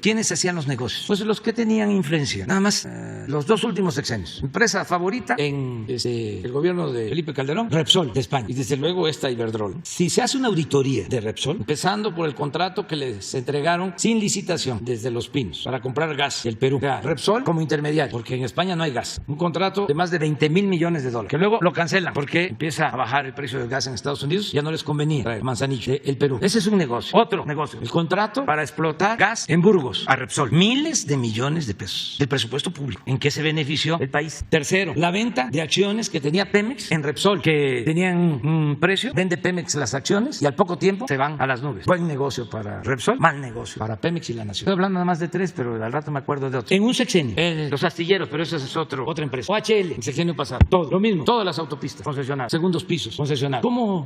¿quiénes hacían los negocios? Pues los que tenían influencia. Nada más los dos últimos sexenios. Empresa favorita en el gobierno de Felipe Calderón, Repsol de España, y desde luego esta Iberdrola. Si se hace una auditoría de Repsol, empezando por el contrato que les entregaron sin licitación desde Los Pinos para comprar gas del Perú, Repsol como intermediario, porque en España no hay gas, un contrato de más de 20,000 millones de dólares, que luego lo cancelan porque empieza a bajar el precio del gas en Estados Unidos, ya no les convenía traer Manzanillo del Perú. Ese es un negocio. Otro negocio, el contrato para explotar gas en Burgos a Repsol, miles de millones de pesos del presupuesto público. ¿En qué se benefició el país? Tercero, la venta de acciones que tenía Pemex en Repsol, que tenían un precio, vende Pemex las acciones y al poco tiempo se van a las nubes. Buen negocio para Repsol, mal negocio para Pemex y la Nación. Estoy hablando nada más de tres, pero al rato me acuerdo de otros. En un sexenio, los astilleros, pero eso es otra empresa. OHL, el sexenio pasado, todo lo mismo, todas las autopistas concesionadas, segundos pisos concesionados. ¿Cómo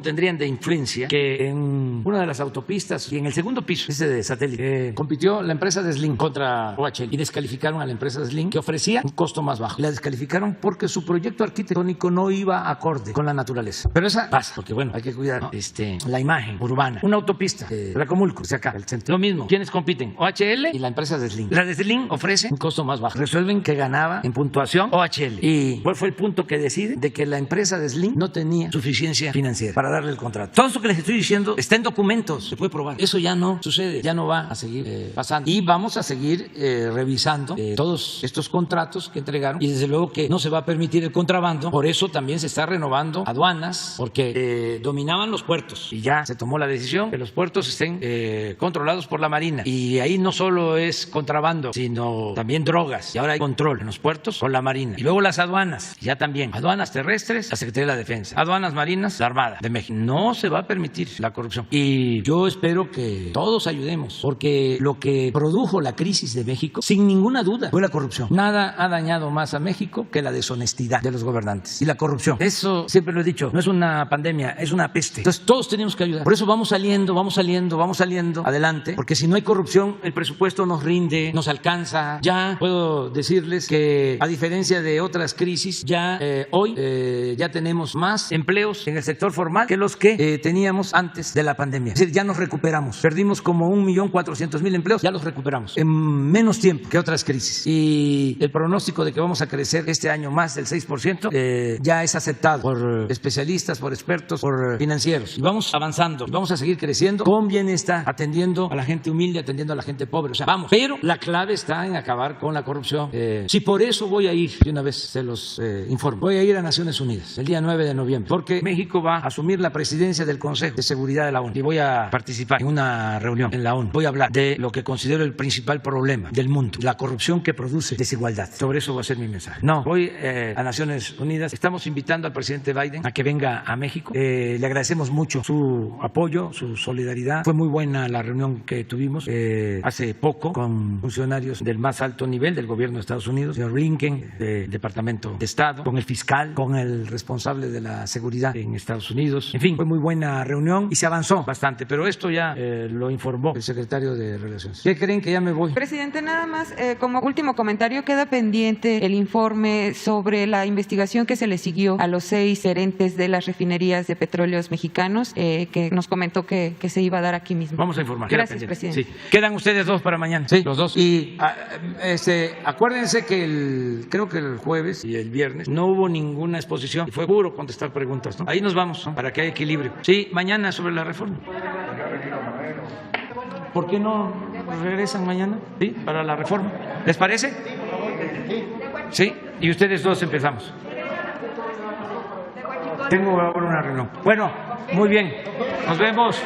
tendrían de influencia que en una de las autopistas y en el segundo piso, ese de satélite, compitió la empresa de Slim contra OHL y descalificaron a la empresa de Slim, que ofrecía un costo más bajo. Y la descalificaron porque su proyecto arquitectónico no iba acorde con la naturaleza. Pero esa pasa, porque bueno, hay que cuidar, ¿no? La imagen urbana. Una autopista de Tlacomulco, hacia acá, el centro. Lo mismo, ¿quiénes compiten? OHL y la empresa de Slim. La de Slim ofrece un costo más bajo. Resuelven que ganaba en puntuación OHL. ¿Y cuál fue el punto que decide? De que la empresa de Slim no tenía suficiencia financiera para darle el contrato. Todo esto que les estoy diciendo está en documentos, se puede probar. Eso ya no sucede, ya no va a seguir pasando. Y vamos a seguir revisando todos estos contratos que entregaron y desde luego que no se va a permitir el contrabando. Por eso también se está renovando aduanas, porque dominaban los puertos y ya se tomó la decisión que los puertos estén controlados por la Marina. Y ahí no solo es contrabando, sino también drogas. Y ahora hay control en los puertos por la Marina. Y luego las aduanas, ya también. Aduanas terrestres, la Secretaría de la Defensa. Aduanas marinas, la Armada de México. No se va a permitir la corrupción. Y yo espero que todos ayudemos, porque lo que produjo la crisis de México, sin ninguna duda, fue la corrupción. Nada ha dañado más a México que la deshonestidad de los gobernantes y la corrupción. Eso siempre lo he dicho, no es una pandemia, es una peste. Entonces todos tenemos que ayudar. Por eso vamos saliendo adelante, porque si no hay corrupción, el presupuesto nos rinde, nos alcanza. Ya puedo decirles que a diferencia de otras crisis, ya hoy ya tenemos más empleos en el sector formal que los que teníamos antes de la pandemia. Es decir, ya nos recuperamos. Perdimos como 1.400.000 empleos, ya los recuperamos en menos tiempo que otras crisis. Y el pronóstico de que vamos a crecer este año más del 6% ya es aceptado por especialistas, por expertos, por financieros. Y vamos avanzando, vamos a seguir creciendo con bienestar, atendiendo a la gente humilde, atendiendo a la gente pobre. O sea, vamos. Pero la clave está en acabar con la corrupción. Si por eso voy a ir, de una vez se los informo, voy a ir a Naciones Unidas el día 9 de noviembre, porque México va a asumir la presidencia del Consejo de Seguridad de la ONU y voy a participar en una reunión en la ONU. Voy a hablar de lo que considero el principal problema del mundo, la corrupción que produce desigualdad. Sobre eso va a ser mi mensaje. No, voy a Naciones Unidas. Estamos invitando al presidente Biden a que venga a México. Le agradecemos mucho su apoyo, su solidaridad. Fue muy buena la reunión que tuvimos hace poco con funcionarios del más alto nivel del gobierno de Estados Unidos, señor Blinken, del Departamento de Estado, con el fiscal, con el responsable de la seguridad en Estados Unidos. En fin, fue muy buena reunión y se avanzó bastante, pero esto ya lo informó el secretario de Relaciones. ¿Qué creen que ya me voy? Presidente, nada más como último comentario, queda pendiente el informe sobre la investigación que se le siguió a los 6 gerentes de las refinerías de petróleos mexicanos, que nos comentó que se iba a dar aquí mismo. Vamos a informar. Gracias, presidente. Sí. Quedan ustedes 2 para mañana. Sí, los 2. Y acuérdense que creo que el jueves y el viernes no hubo ninguna exposición y fue puro contestar preguntas, ¿no? Ahí nos vamos, ¿no? Para que haya equilibrio. Sí, mañana sobre la reforma. ¿Por qué no regresan mañana? ¿Sí? Para la reforma. ¿Les parece? Sí. Y ustedes 2 empezamos. Tengo ahora una reunión. Bueno, muy bien. Nos vemos.